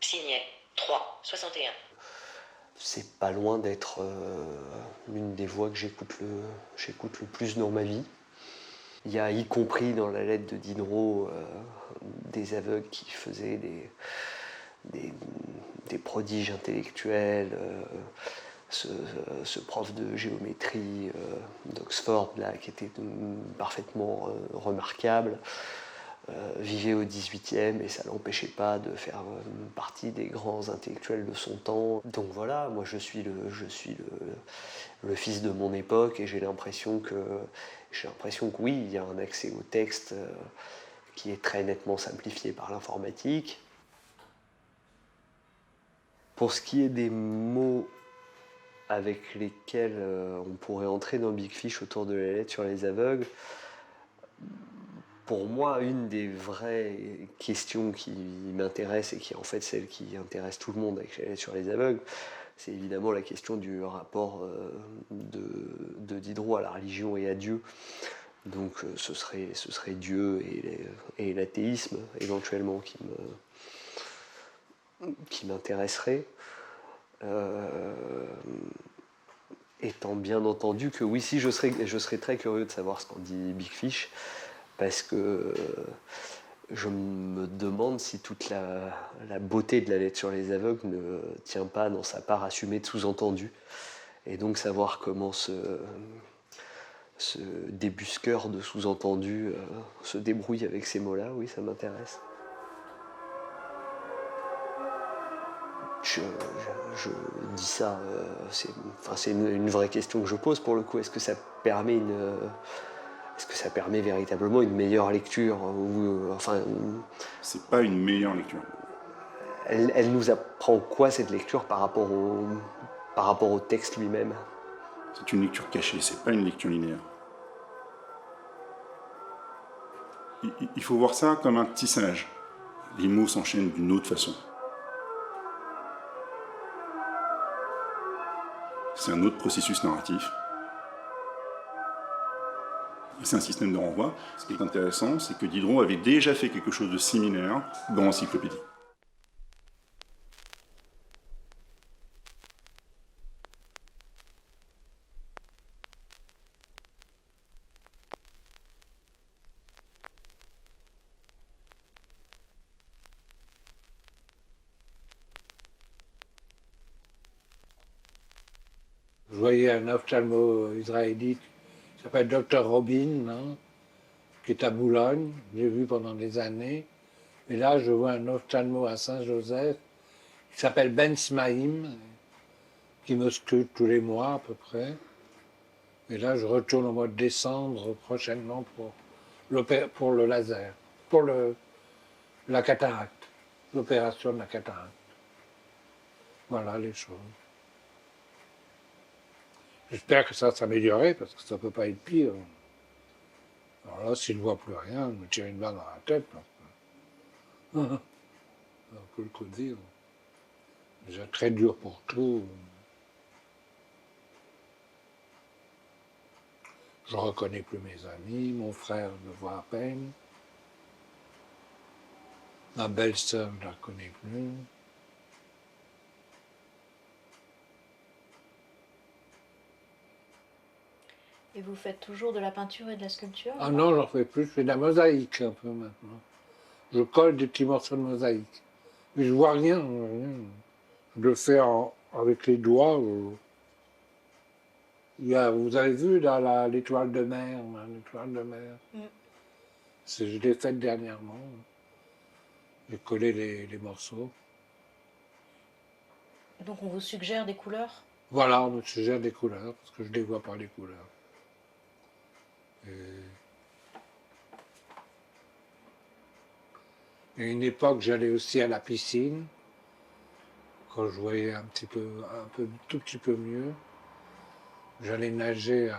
Signé 3, 61. C'est pas loin d'être l'une des voix que j'écoute le plus dans ma vie. Il y a, y compris dans la lettre de Diderot, des aveugles qui faisaient des prodiges intellectuels. Ce prof de géométrie d'Oxford, là, qui était parfaitement remarquable, vivait au XVIIIe et ça ne l'empêchait pas de faire partie des grands intellectuels de son temps. Donc voilà, moi je suis le fils de mon époque et j'ai l'impression que oui, il y a un accès au texte qui est très nettement simplifié par l'informatique. Pour ce qui est des mots avec lesquels on pourrait entrer dans Big Fish autour de la lettre sur les aveugles, pour moi, une des vraies questions qui m'intéresse et qui est en fait celle qui intéresse tout le monde avec la lettre sur les aveugles, c'est évidemment la question du rapport de Diderot à la religion et à Dieu. Donc ce serait Dieu et l'athéisme éventuellement qui m'intéresserait. Étant bien entendu que oui, si je serais très curieux de savoir ce qu'en dit Big Fish, parce que je me demande si toute la beauté de la lettre sur les aveugles ne tient pas dans sa part assumée de sous-entendu, et donc savoir comment ce débusqueur de sous-entendus se débrouille avec ces mots-là, oui, ça m'intéresse. Je dis ça, c'est une vraie question que je pose pour le coup. Est-ce que ça permet véritablement une meilleure lecture C'est pas une meilleure lecture. Elle nous apprend quoi cette lecture par rapport au texte lui-même? C'est une lecture cachée, c'est pas une lecture linéaire. Il faut voir ça comme un tissage. Les mots s'enchaînent d'une autre façon. C'est un autre processus narratif. C'est un système de renvoi. Ce qui est intéressant, c'est que Diderot avait déjà fait quelque chose de similaire dans l'encyclopédie. Je voyais un ophtalmo-israélite qui s'appelle Dr Robin, hein, qui est à Boulogne, j'ai vu pendant des années. Et là, je vois un ophtalmo à Saint-Joseph qui s'appelle Ben Smaïm, qui me scrute tous les mois à peu près. Et là, je retourne au mois de décembre prochainement pour le laser, pour la cataracte, l'opération de la cataracte. Voilà les choses. J'espère que ça va s'améliorer parce que ça ne peut pas être pire. Alors là, s'il ne voit plus rien, il me tire une balle dans la tête. C'est un peu le coup de dire. Déjà très dur pour tout. Je ne reconnais plus mes amis, mon frère me voit à peine. Ma belle-sœur, je ne la connais plus. Et vous faites toujours de la peinture et de la sculpture? Ah non, j'en fais plus, je fais de la mosaïque un peu maintenant. Je colle des petits morceaux de mosaïque. Mais je vois rien, je vois rien. Je le fais avec les doigts. Vous avez vu dans l'étoile de mer, l'étoile de mer. Je l'ai faite dernièrement. J'ai collé les morceaux. Donc on vous suggère des couleurs? Voilà, on me suggère des couleurs, parce que je ne les vois pas les couleurs. Et à une époque, j'allais aussi à la piscine, quand je voyais tout petit peu mieux. J'allais nager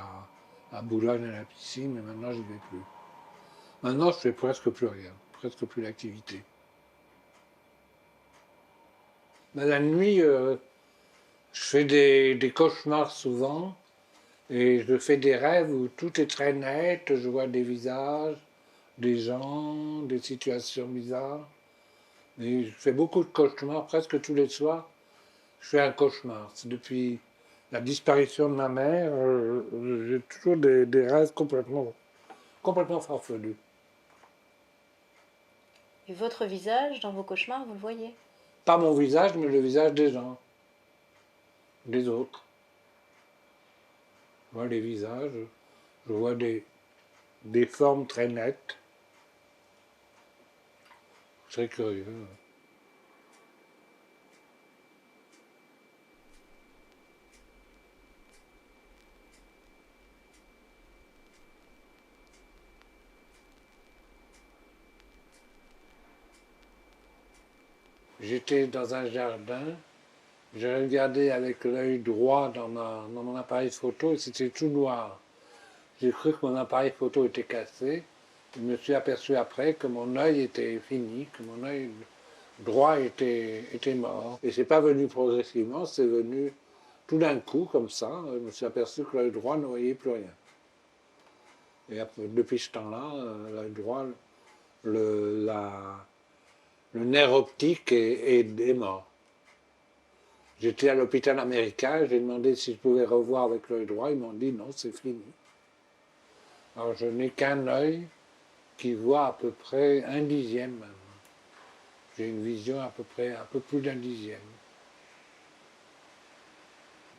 à Boulogne à la piscine, mais maintenant j'y vais plus. Maintenant, je fais presque plus rien, presque plus d'activité. Mais la nuit, je fais des cauchemars souvent, et je fais des rêves où tout est très net, je vois des visages, des gens, des situations bizarres. Et je fais beaucoup de cauchemars, presque tous les soirs, je fais un cauchemar. C'est depuis la disparition de ma mère, j'ai toujours des rêves complètement farfelus. Et votre visage, dans vos cauchemars, vous le voyez? Pas mon visage, mais le visage des gens, des autres. Je vois les visages, je vois des formes très nettes. Très curieux. J'étais dans un jardin, j'ai regardé avec l'œil droit dans mon appareil photo et c'était tout noir. J'ai cru que mon appareil photo était cassé. Je me suis aperçu après que mon œil était fini, que mon œil droit était mort. Et c'est pas venu progressivement, c'est venu tout d'un coup, comme ça. Je me suis aperçu que l'œil droit ne voyait plus rien. Et après, depuis ce temps-là, l'œil droit, le nerf optique est mort. J'étais à l'hôpital américain, j'ai demandé si je pouvais revoir avec l'œil droit, ils m'ont dit non, c'est fini. Alors je n'ai qu'un œil qui voit à peu près 1/10 maintenant. J'ai une vision à peu près un peu plus d'1/10.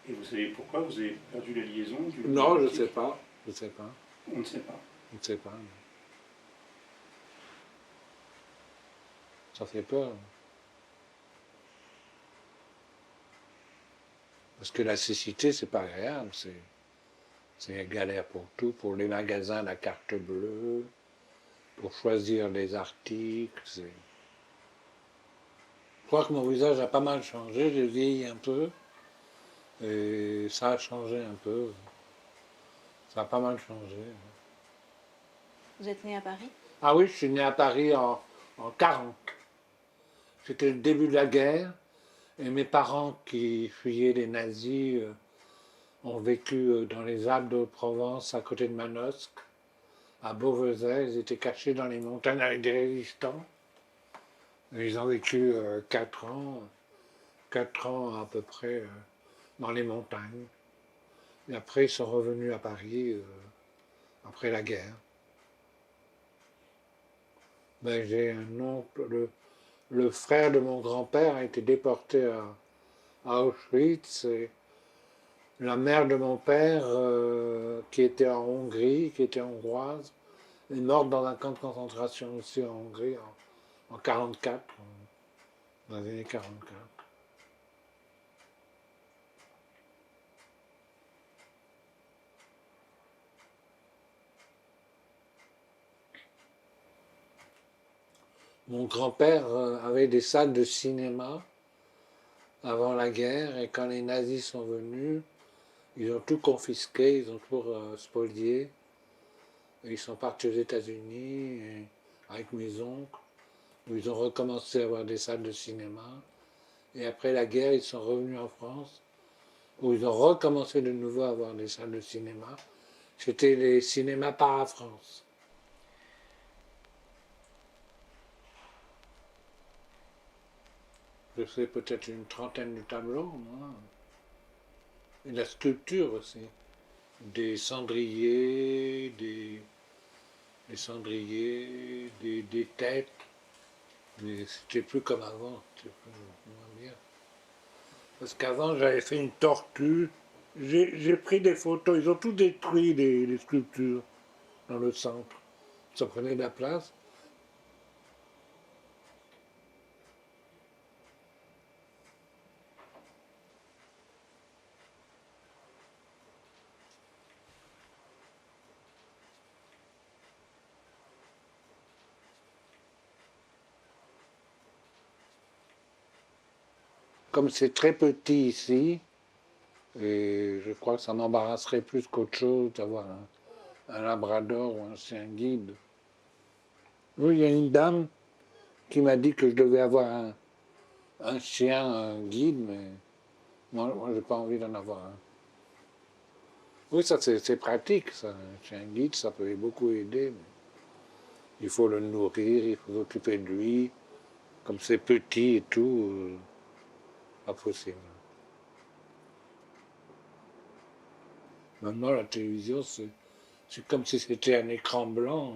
Et vous savez pourquoi vous avez perdu la liaison du... Non, je ne sais pas. Je sais pas. On ne sait pas. On ne sait pas. Ça fait peur. Parce que la cécité, c'est pas agréable. C'est une galère pour tout, pour les magasins, la carte bleue, pour choisir les articles. Je crois que mon visage a pas mal changé, j'ai vieilli un peu, et ça a changé un peu. Ça a pas mal changé. Vous êtes né à Paris? Ah oui, je suis né à Paris en 40. C'était le début de la guerre, et mes parents qui fuyaient les nazis ont vécu dans les Alpes de Provence, à côté de Manosque, à Beauvaisis. Ils étaient cachés dans les montagnes avec des résistants. Ils ont vécu 4 ans à peu près dans les montagnes. Et après, ils sont revenus à Paris après la guerre. Ben, j'ai un oncle, le frère de mon grand-père a été déporté à Auschwitz. La mère de mon père, qui était en Hongrie, qui était hongroise, est morte dans un camp de concentration aussi en Hongrie en 44, dans les années 44. Mon grand-père avait des salles de cinéma avant la guerre et quand les nazis sont venus, ils ont tout confisqué, ils ont tout spolié. Et ils sont partis aux États-Unis avec mes oncles, où ils ont recommencé à avoir des salles de cinéma. Et après la guerre, ils sont revenus en France, où ils ont recommencé de nouveau à avoir des salles de cinéma. C'était les cinémas Para-France. Je sais peut-être une trentaine de tableaux, moi. Et la sculpture aussi. Des cendriers, des têtes. Mais c'était plus comme avant, c'était plus moins bien. Parce qu'avant, j'avais fait une tortue. J'ai pris des photos, ils ont tout détruit, les sculptures, dans le centre. Ça prenait de la place. Comme c'est très petit ici, et je crois que ça m'embarrasserait plus qu'autre chose d'avoir un labrador ou un chien guide. Oui, il y a une dame qui m'a dit que je devais avoir un chien guide, mais moi j'ai pas envie d'en avoir un. Oui, ça c'est pratique, ça. Un chien guide, ça peut beaucoup aider. Mais il faut le nourrir, il faut s'occuper de lui. Comme c'est petit et tout, pas possible. Maintenant, la télévision, c'est comme si c'était un écran blanc.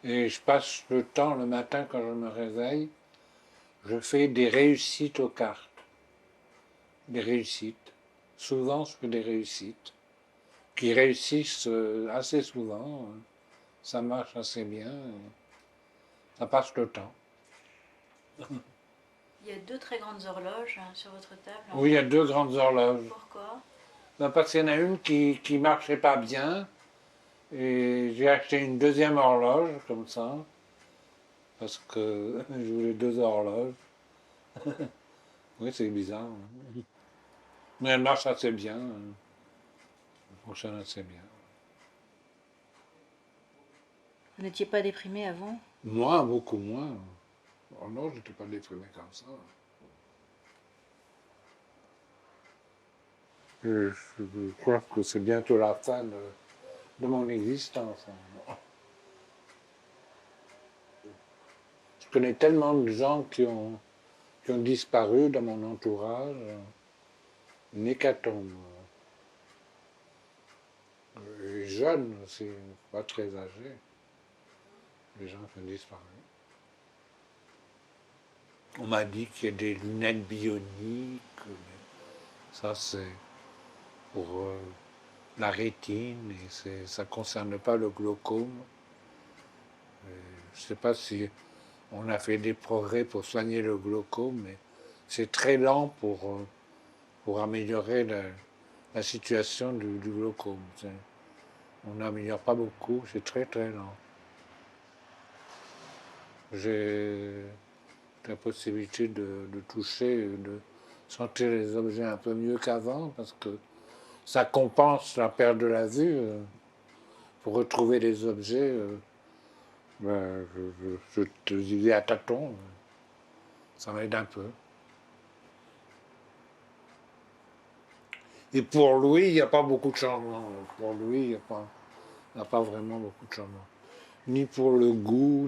Et je passe le temps le matin quand je me réveille, je fais des réussites aux cartes. Des réussites. Souvent, je fais des réussites qui réussissent assez souvent. Ça marche assez bien. Ça passe le temps. Il y a 2 très grandes horloges sur votre table. Oui, il y a 2 grandes horloges. Pourquoi? Ben, parce qu'il y en a une qui marchait pas bien. Et j'ai acheté une deuxième horloge, comme ça. Parce que je voulais 2 horloges. Oui, c'est bizarre. Hein. Mais elle marche assez bien. Elle fonctionne assez bien. Vous n'étiez pas déprimé avant? Moi, beaucoup moins. Oh non, je n'étais pas déprimé comme ça. Je crois que c'est bientôt la fin de mon existence. Je connais tellement de gens qui ont disparu dans mon entourage. Une hécatombe. Les jeunes aussi, pas très âgés. Les gens qui ont disparu. On m'a dit qu'il y a des lunettes bioniques, mais ça c'est pour la rétine et ça ne concerne pas le glaucome. Je ne sais pas si on a fait des progrès pour soigner le glaucome, mais c'est très lent pour améliorer la situation du glaucome. On n'améliore pas beaucoup, c'est très très lent. J'ai la possibilité de toucher, de sentir les objets un peu mieux qu'avant, parce que ça compense la perte de la vue. Pour retrouver les objets, ben, je te disais à tâtons, ça m'aide un peu. Et pour lui, il n'y a pas beaucoup de changements. Pour lui, il n'y a pas vraiment beaucoup de changements. Ni pour le goût,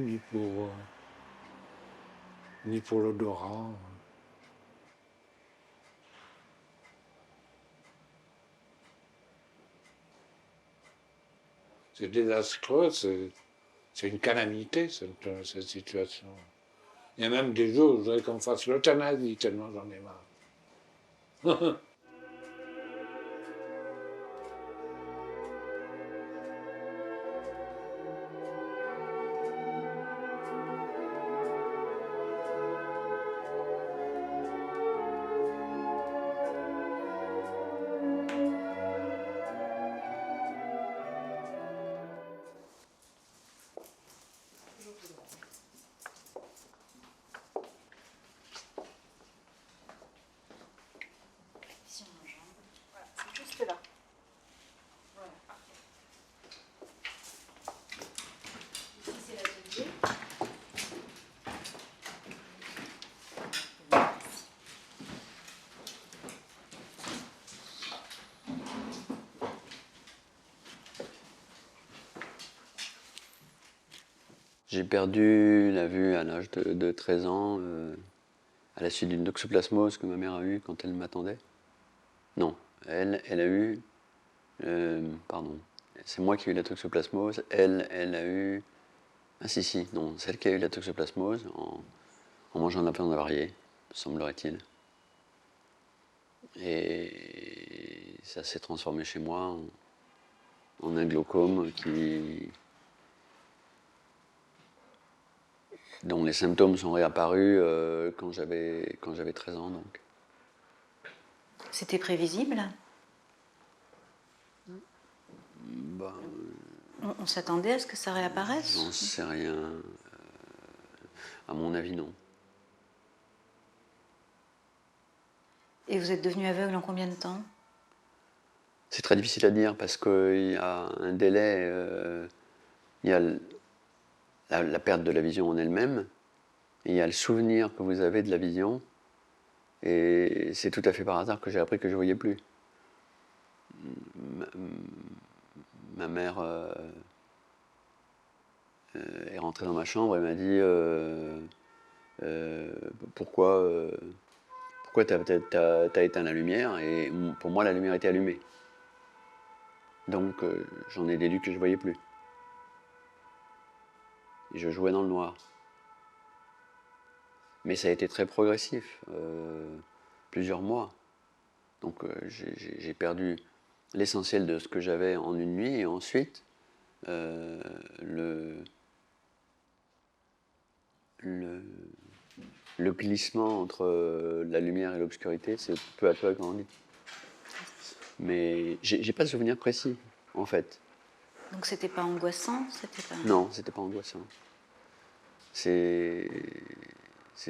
ni pour l'odorat. C'est désastreux, C'est une calamité, cette situation. Il y a même des jours où je voudrais qu'on fasse l'euthanasie, tellement j'en ai marre. C'est juste là. Voilà. Ici, c'est l'atelier. J'ai perdu la vue à l'âge de 13 ans, à la suite d'une toxoplasmose que ma mère a eue quand elle m'attendait. Non, elle a eu... pardon, c'est moi qui ai eu la toxoplasmose. Elle a eu... Ah si, non, celle qui a eu la toxoplasmose en mangeant de la viande avariée, semblerait-il. Et ça s'est transformé chez moi en un glaucome dont les symptômes sont réapparus quand j'avais 13 ans. Donc. C'était prévisible? Ben, On s'attendait à ce que ça réapparaisse? J'en sais rien. À mon avis, non. Et vous êtes devenu aveugle en combien de temps? C'est très difficile à dire parce qu'il y a un délai. Il y a la perte de la vision en elle-même, et il y a le souvenir que vous avez de la vision, et c'est tout à fait par hasard que j'ai appris que je ne voyais plus. Ma mère est rentrée dans ma chambre et m'a dit pourquoi t'as éteint la lumière? Et pour moi, la lumière était allumée. Donc j'en ai déduit que je ne voyais plus. Et je jouais dans le noir. Mais ça a été très progressif, plusieurs mois. Donc j'ai perdu l'essentiel de ce que j'avais en une nuit, et ensuite le glissement entre la lumière et l'obscurité, c'est peu à peu agrandi. Mais j'ai pas de souvenir précis, en fait. Donc c'était pas angoissant? Non, c'était pas angoissant. C'est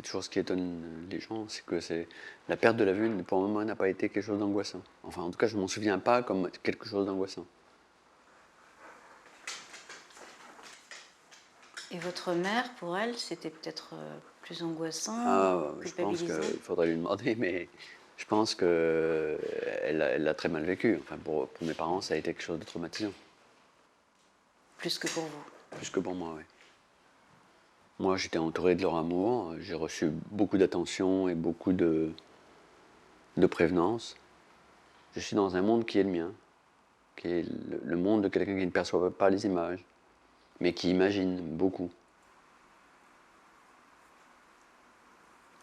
toujours ce qui étonne les gens, c'est que la perte de la vue, pour moi, n'a pas été quelque chose d'angoissant. Enfin, en tout cas, je m'en souviens pas comme quelque chose d'angoissant. Et votre mère, pour elle, c'était peut-être plus angoissant, Je pense culpabilisant? qu'il faudrait lui demander, mais je pense qu'elle l'a très mal vécu. Enfin, pour mes parents, ça a été quelque chose de traumatisant. Plus que pour vous? Plus que pour moi, oui. Moi, j'étais entouré de leur amour, j'ai reçu beaucoup d'attention et beaucoup de prévenance. Je suis dans un monde qui est le mien, qui est le monde de quelqu'un qui ne perçoit pas les images, mais qui imagine beaucoup.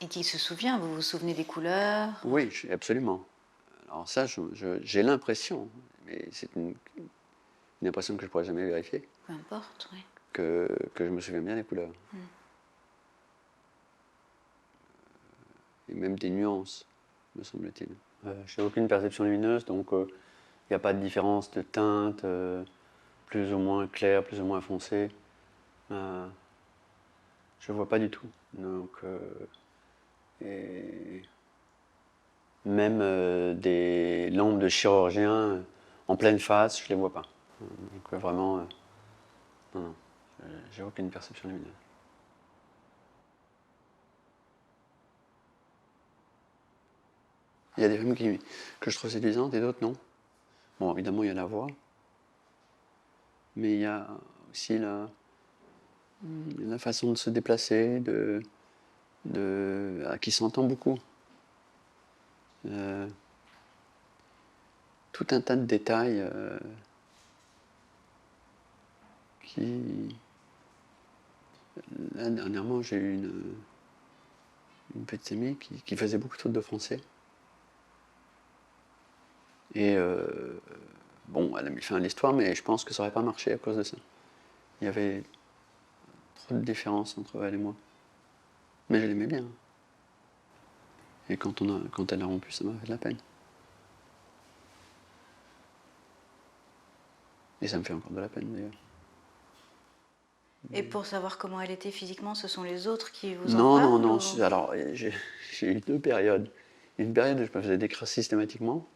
Et qui se souvient? Vous vous souvenez des couleurs? Oui, absolument. Alors ça, j'ai l'impression, mais c'est une impression que je ne pourrais jamais vérifier. Peu importe, oui. Que je me souviens bien des couleurs. Et même des nuances, me semble-t-il. Je n'ai aucune perception lumineuse, donc il n'y a pas de différence de teinte, plus ou moins claire, plus ou moins foncée. Je ne vois pas du tout. Donc, et même des lampes de chirurgien en pleine face, je ne les vois pas. Donc vraiment, non, j'ai aucune perception lumineuse. Il y a des femmes que je trouve séduisantes et d'autres non. Bon, évidemment, il y a la voix, mais il y a aussi la façon de se déplacer, qui s'entend beaucoup. Tout un tas de détails qui Là, dernièrement, j'ai eu une petite amie qui faisait beaucoup de fautes de français. Et bon, elle a mis fin à l'histoire, mais je pense que ça n'aurait pas marché à cause de ça. Il y avait trop de différence entre elle et moi. Mais je l'aimais bien. Et quand elle a rompu, ça m'a fait de la peine. Et ça me fait encore de la peine d'ailleurs. Et pour savoir comment elle était physiquement, ce sont les autres qui vous en Non, parlent non, ou- non. Alors, j'ai eu 2 périodes. Une période où je me faisais décrire systématiquement.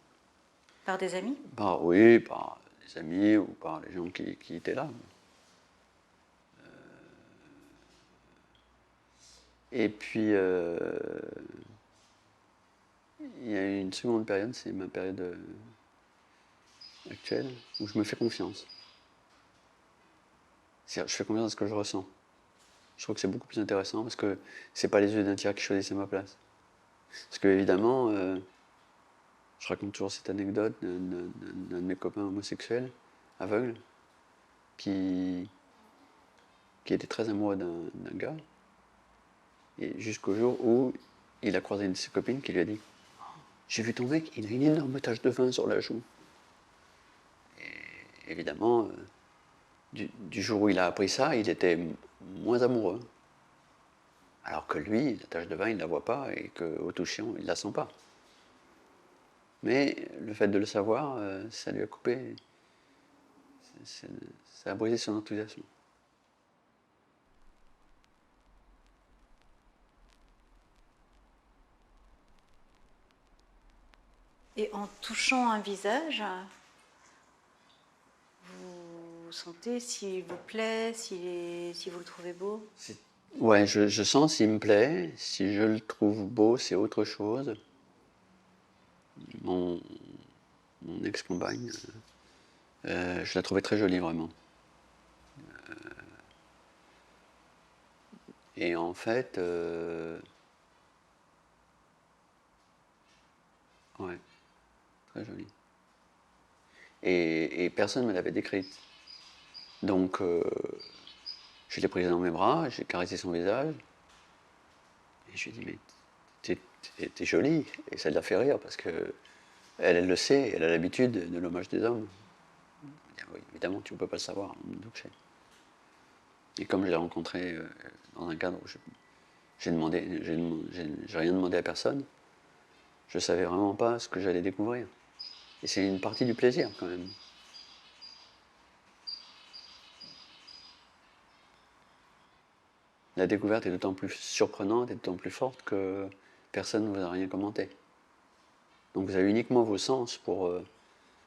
Par des amis? Oui, par des amis ou par les gens qui étaient là. Et puis, il y a eu une seconde période, c'est ma période actuelle, où je me fais confiance. C'est-à-dire, je fais confiance à ce que je ressens. Je trouve que c'est beaucoup plus intéressant parce que c'est pas les yeux d'un tiers qui choisissent ma place. Parce que, évidemment, je raconte toujours cette anecdote d'un de mes copains homosexuels, aveugles, qui était très amoureux d'un gars. Et jusqu'au jour où il a croisé une de ses copines qui lui a dit « J'ai vu ton mec, il a une énorme tache de vin sur la joue. » Et évidemment, du jour où il a appris ça, il était moins amoureux. Alors que lui, la tache de vin, il ne la voit pas et qu'au toucher, il ne la sent pas. Mais le fait de le savoir, ça lui a coupé, ça a brisé son enthousiasme. Et en touchant un visage, vous sentez s'il vous plaît, si vous le trouvez beau? Ouais, je sens s'il me plaît. Si je le trouve beau, c'est autre chose. Mon ex-compagne, je la trouvais très jolie, vraiment. Et en fait, ouais, très jolie. Et personne ne me l'avait décrite. Donc, je l'ai prise dans mes bras, j'ai caressé son visage. Et je lui ai dit, mais t'es jolie. Et ça l'a fait rire parce que elle le sait, elle a l'habitude de l'hommage des hommes. Elle dit, oui, évidemment, tu ne peux pas le savoir. Et comme je l'ai rencontré dans un cadre où j'ai rien demandé à personne, je ne savais vraiment pas ce que j'allais découvrir. Et c'est une partie du plaisir quand même. La découverte est d'autant plus surprenante et d'autant plus forte que personne ne vous a rien commenté. Donc vous avez uniquement vos sens pour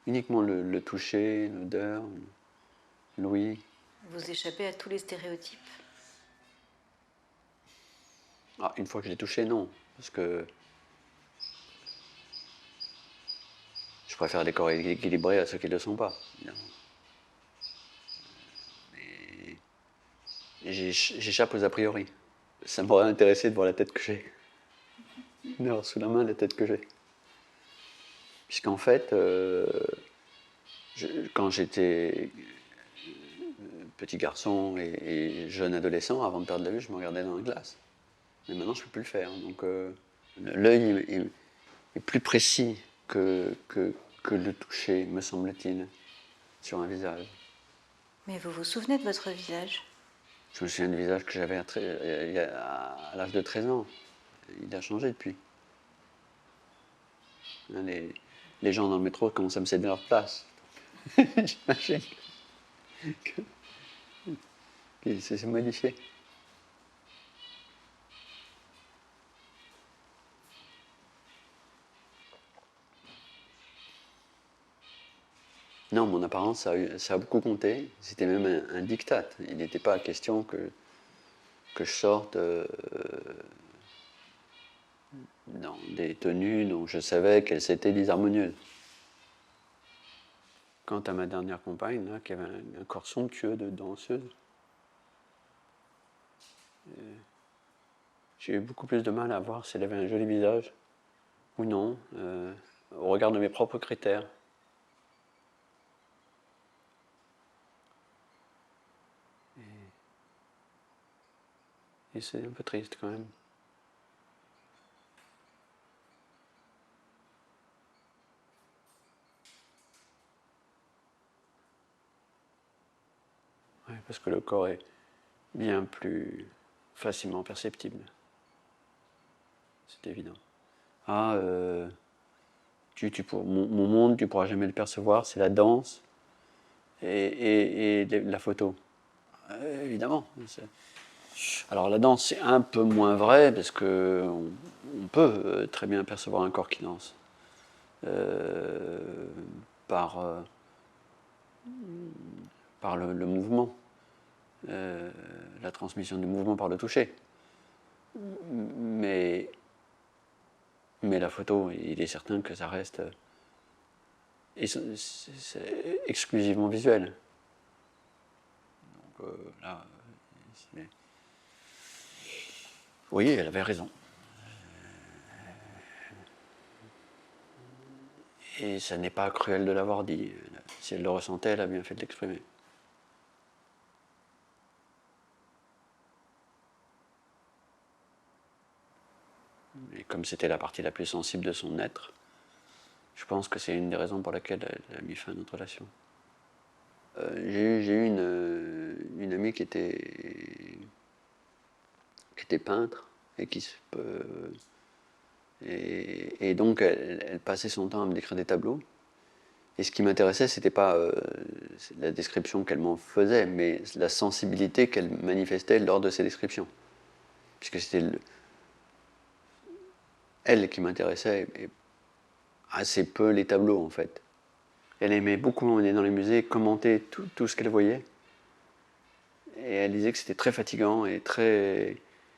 uniquement le toucher, l'odeur, l'ouïe. Vous échappez à tous les stéréotypes. Ah, une fois que je l'ai touché, non. Parce que je préfère des corps équilibrés à ceux qui ne le sont pas, évidemment. Mais j'échappe aux a priori. Ça m'aurait intéressé de voir la tête que j'ai. D'avoir sous la main la tête que j'ai. Puisqu'en fait, quand j'étais petit garçon et jeune adolescent, avant de perdre la vue, je me regardais dans la glace. Mais maintenant, je ne peux plus le faire. Donc, l'œil est plus précis que le toucher, me semble-t-il, sur un visage. Mais vous vous souvenez de votre visage? Je me souviens du visage que j'avais à l'âge de 13 ans. Il a changé depuis. Hein, les gens dans le métro commencent à me céder leur place. J'imagine que c'est modifié. Non, mon apparence, ça a beaucoup compté. C'était même un diktat. Il n'était pas question que je sorte dans des tenues dont je savais qu'elles étaient disharmonieuses. Quant à ma dernière compagne, là, qui avait un corps somptueux de danseuse, j'ai eu beaucoup plus de mal à voir si elle avait un joli visage ou non, au regard de mes propres critères. Et c'est un peu triste quand même. Ouais, parce que le corps est bien plus facilement perceptible. C'est évident. Ah, mon monde, tu pourras jamais le percevoir, c'est la danse et la photo. Évidemment. Alors la danse, c'est un peu moins vrai parce que on peut très bien percevoir un corps qui danse par le mouvement, la transmission du mouvement par le toucher. Mais la photo, il est certain que ça reste c'est exclusivement visuel. Donc là, oui, elle avait raison. Et ça n'est pas cruel de l'avoir dit. Si elle le ressentait, elle a bien fait de l'exprimer. Et comme c'était la partie la plus sensible de son être, je pense que c'est une des raisons pour laquelle elle a mis fin à notre relation. J'ai eu une amie qui était peintre et et donc elle passait son temps à me décrire des tableaux. Et ce qui m'intéressait, c'était pas la description qu'elle m'en faisait, mais la sensibilité qu'elle manifestait lors de ces descriptions. Puisque c'était elle qui m'intéressait, et assez peu les tableaux en fait. Elle aimait beaucoup emmener dans les musées, commenter tout ce qu'elle voyait. Et elle disait que c'était très fatigant et que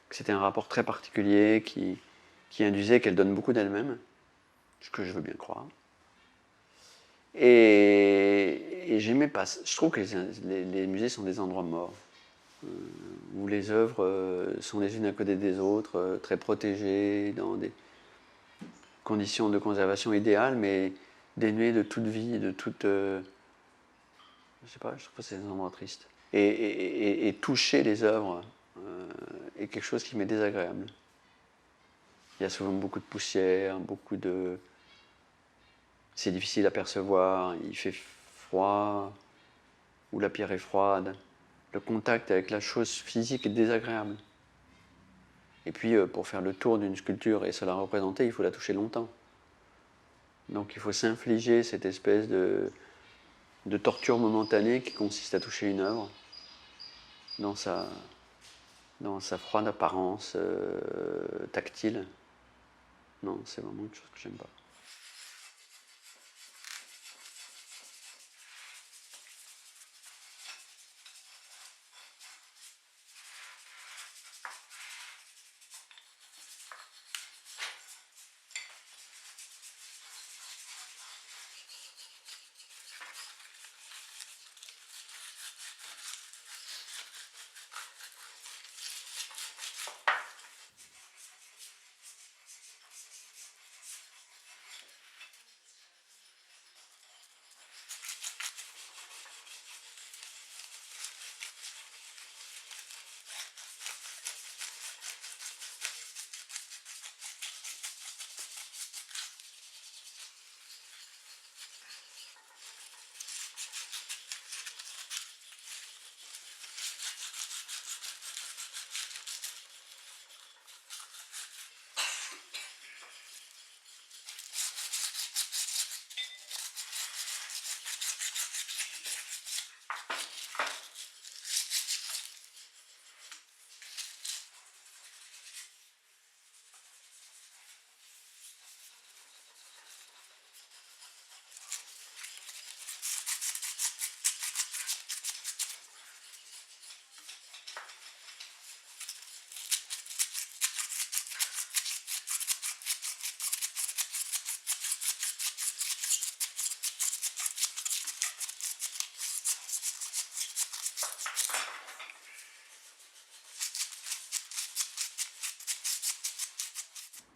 c'était un rapport très particulier qui induisait qu'elle donne beaucoup d'elle-même, ce que je veux bien croire. Et j'aimais pas. Je trouve que les musées sont des endroits morts, où les œuvres sont les unes à côté des autres, très protégées, dans des conditions de conservation idéales, mais dénuées de toute vie, de toute. Je sais pas, je trouve que c'est des endroits tristes. Et toucher les œuvres est quelque chose qui m'est désagréable. Il y a souvent beaucoup de poussière, beaucoup de. C'est difficile à percevoir, il fait froid, ou la pierre est froide. Le contact avec la chose physique est désagréable. Et puis, pour faire le tour d'une sculpture et se la représenter, il faut la toucher longtemps. Donc il faut s'infliger cette espèce de torture momentanée qui consiste à toucher une œuvre dans sa froide apparence tactile. Non, c'est vraiment une chose que j'aime pas.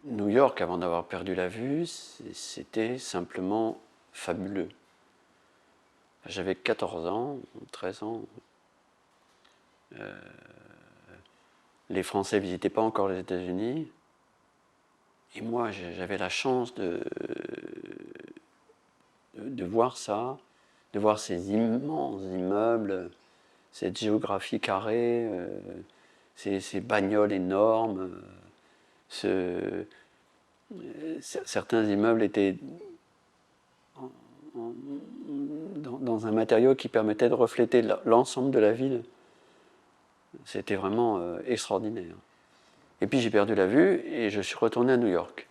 New York, avant d'avoir perdu la vue, c'était simplement fabuleux. J'avais 14 ans, 13 ans. les Français ne visitaient pas encore les États-Unis. Et moi, j'avais la chance de voir ça, de voir ces immenses immeubles, cette géographie carrée, ces bagnoles énormes. Certains immeubles étaient dans un matériau qui permettait de refléter l'ensemble de la ville. C'était vraiment extraordinaire. Et puis j'ai perdu la vue et je suis retourné à New York.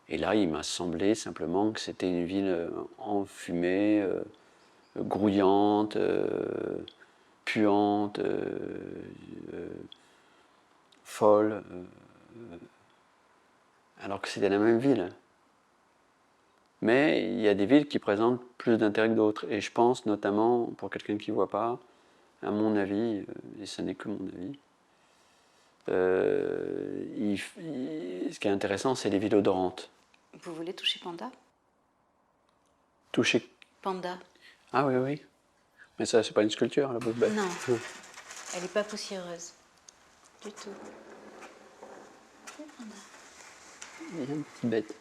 Et là, il m'a semblé simplement que c'était une ville enfumée, grouillante, puante, folle, alors que c'était la même ville. Mais il y a des villes qui présentent plus d'intérêt que d'autres. Et je pense notamment, pour quelqu'un qui ne voit pas, à mon avis, et ce n'est que mon avis, ce qui est intéressant, c'est les villes odorantes. Vous voulez toucher Panda? Toucher Panda. Ah oui, oui. Mais ça, c'est pas une sculpture, la bouffe bête. Non. Elle n'est pas poussiéreuse. Du tout. Oui, Panda. Il y a une petite bête.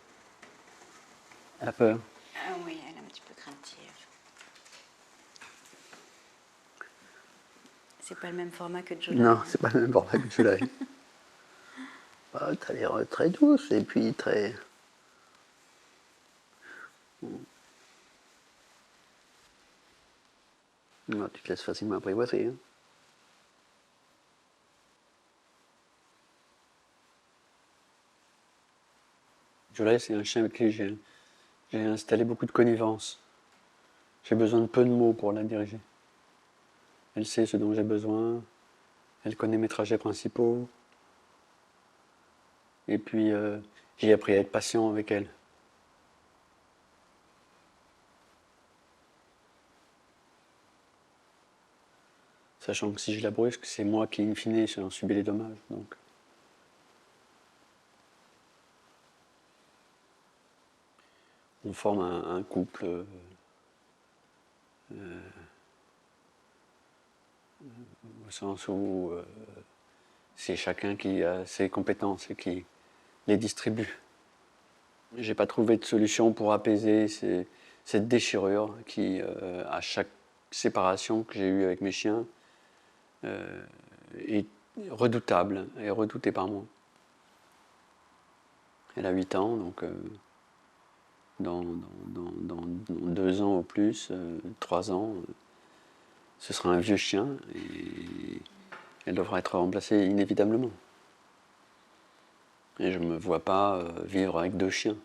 Elle a peur. Ah oui, elle est un petit peu craintive. C'est pas le même format que July. Non, c'est pas le même format que July. Bah, t'as l'air très douce et puis très... Non, tu te laisses facilement apprivoiser. Hein. July, c'est un chien avec qui j'ai installé beaucoup de connivence. J'ai besoin de peu de mots pour la diriger. Elle sait ce dont j'ai besoin, elle connaît mes trajets principaux. Et puis, j'ai appris à être patient avec elle. Sachant que si je la brusque, c'est moi qui, in fine, en subis les dommages. Donc. On forme un couple au sens où c'est chacun qui a ses compétences et qui les distribue. J'ai pas trouvé de solution pour apaiser cette déchirure qui, à chaque séparation que j'ai eue avec mes chiens, est redoutable et redoutée par moi. Elle a 8 ans, donc dans 2 ans au plus, 3 ans, ce sera un vieux chien et elle devra être remplacée inévitablement. Et je ne me vois pas vivre avec 2 chiens.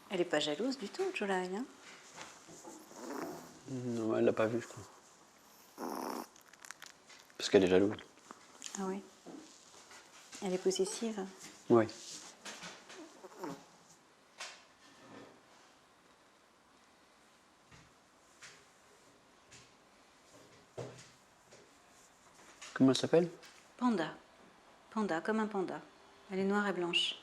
Elle n'est pas jalouse du tout, July, hein? Non, elle l'a pas vu, je crois. Parce qu'elle est jalouse. Ah oui. Elle est possessive? Oui. Comment elle s'appelle? Panda. Panda, comme un panda. Elle est noire et blanche.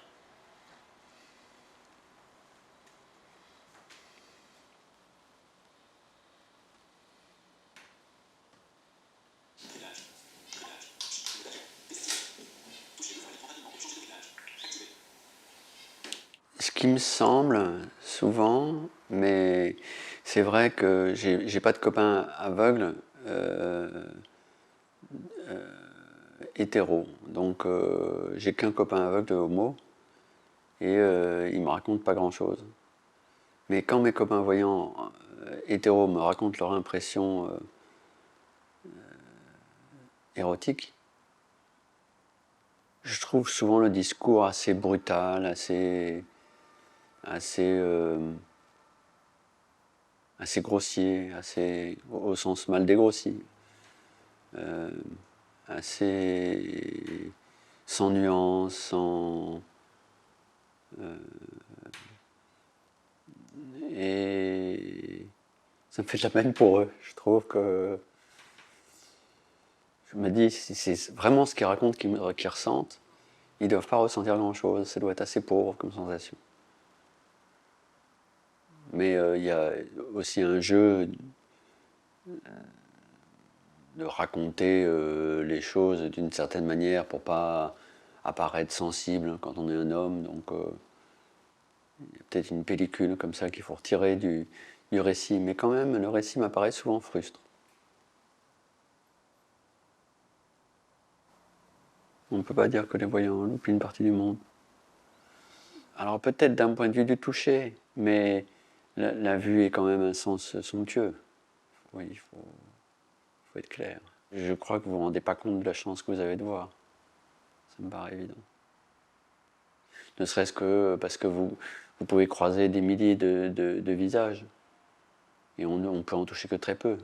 Ce qui me semble souvent, mais c'est vrai que j'ai pas de copains aveugles hétéros. Donc j'ai qu'un copain aveugle homo et il me raconte pas grand chose. Mais quand mes copains voyants hétéros me racontent leur impression érotique, je trouve souvent le discours assez brutal, assez grossier, assez au sens mal dégrossi, assez sans nuance, sans et ça me fait de la peine pour eux. Je trouve que je me dis si c'est vraiment ce qu'ils racontent qu'ils ressentent, ils ne doivent pas ressentir grand-chose. Ça doit être assez pauvre comme sensation. Mais il y a aussi un jeu de raconter les choses d'une certaine manière pour pas apparaître sensible quand on est un homme. Donc il y a peut-être une pellicule comme ça qu'il faut retirer du récit. Mais quand même, le récit m'apparaît souvent frustre. On ne peut pas dire que les voyants loupent une partie du monde. Alors peut-être d'un point de vue du toucher, mais la vue est quand même un sens somptueux. Oui, il faut être clair. Je crois que vous ne vous rendez pas compte de la chance que vous avez de voir. Ça me paraît évident. Ne serait-ce que parce que vous pouvez croiser des milliers de visages. Et on peut en toucher que très peu.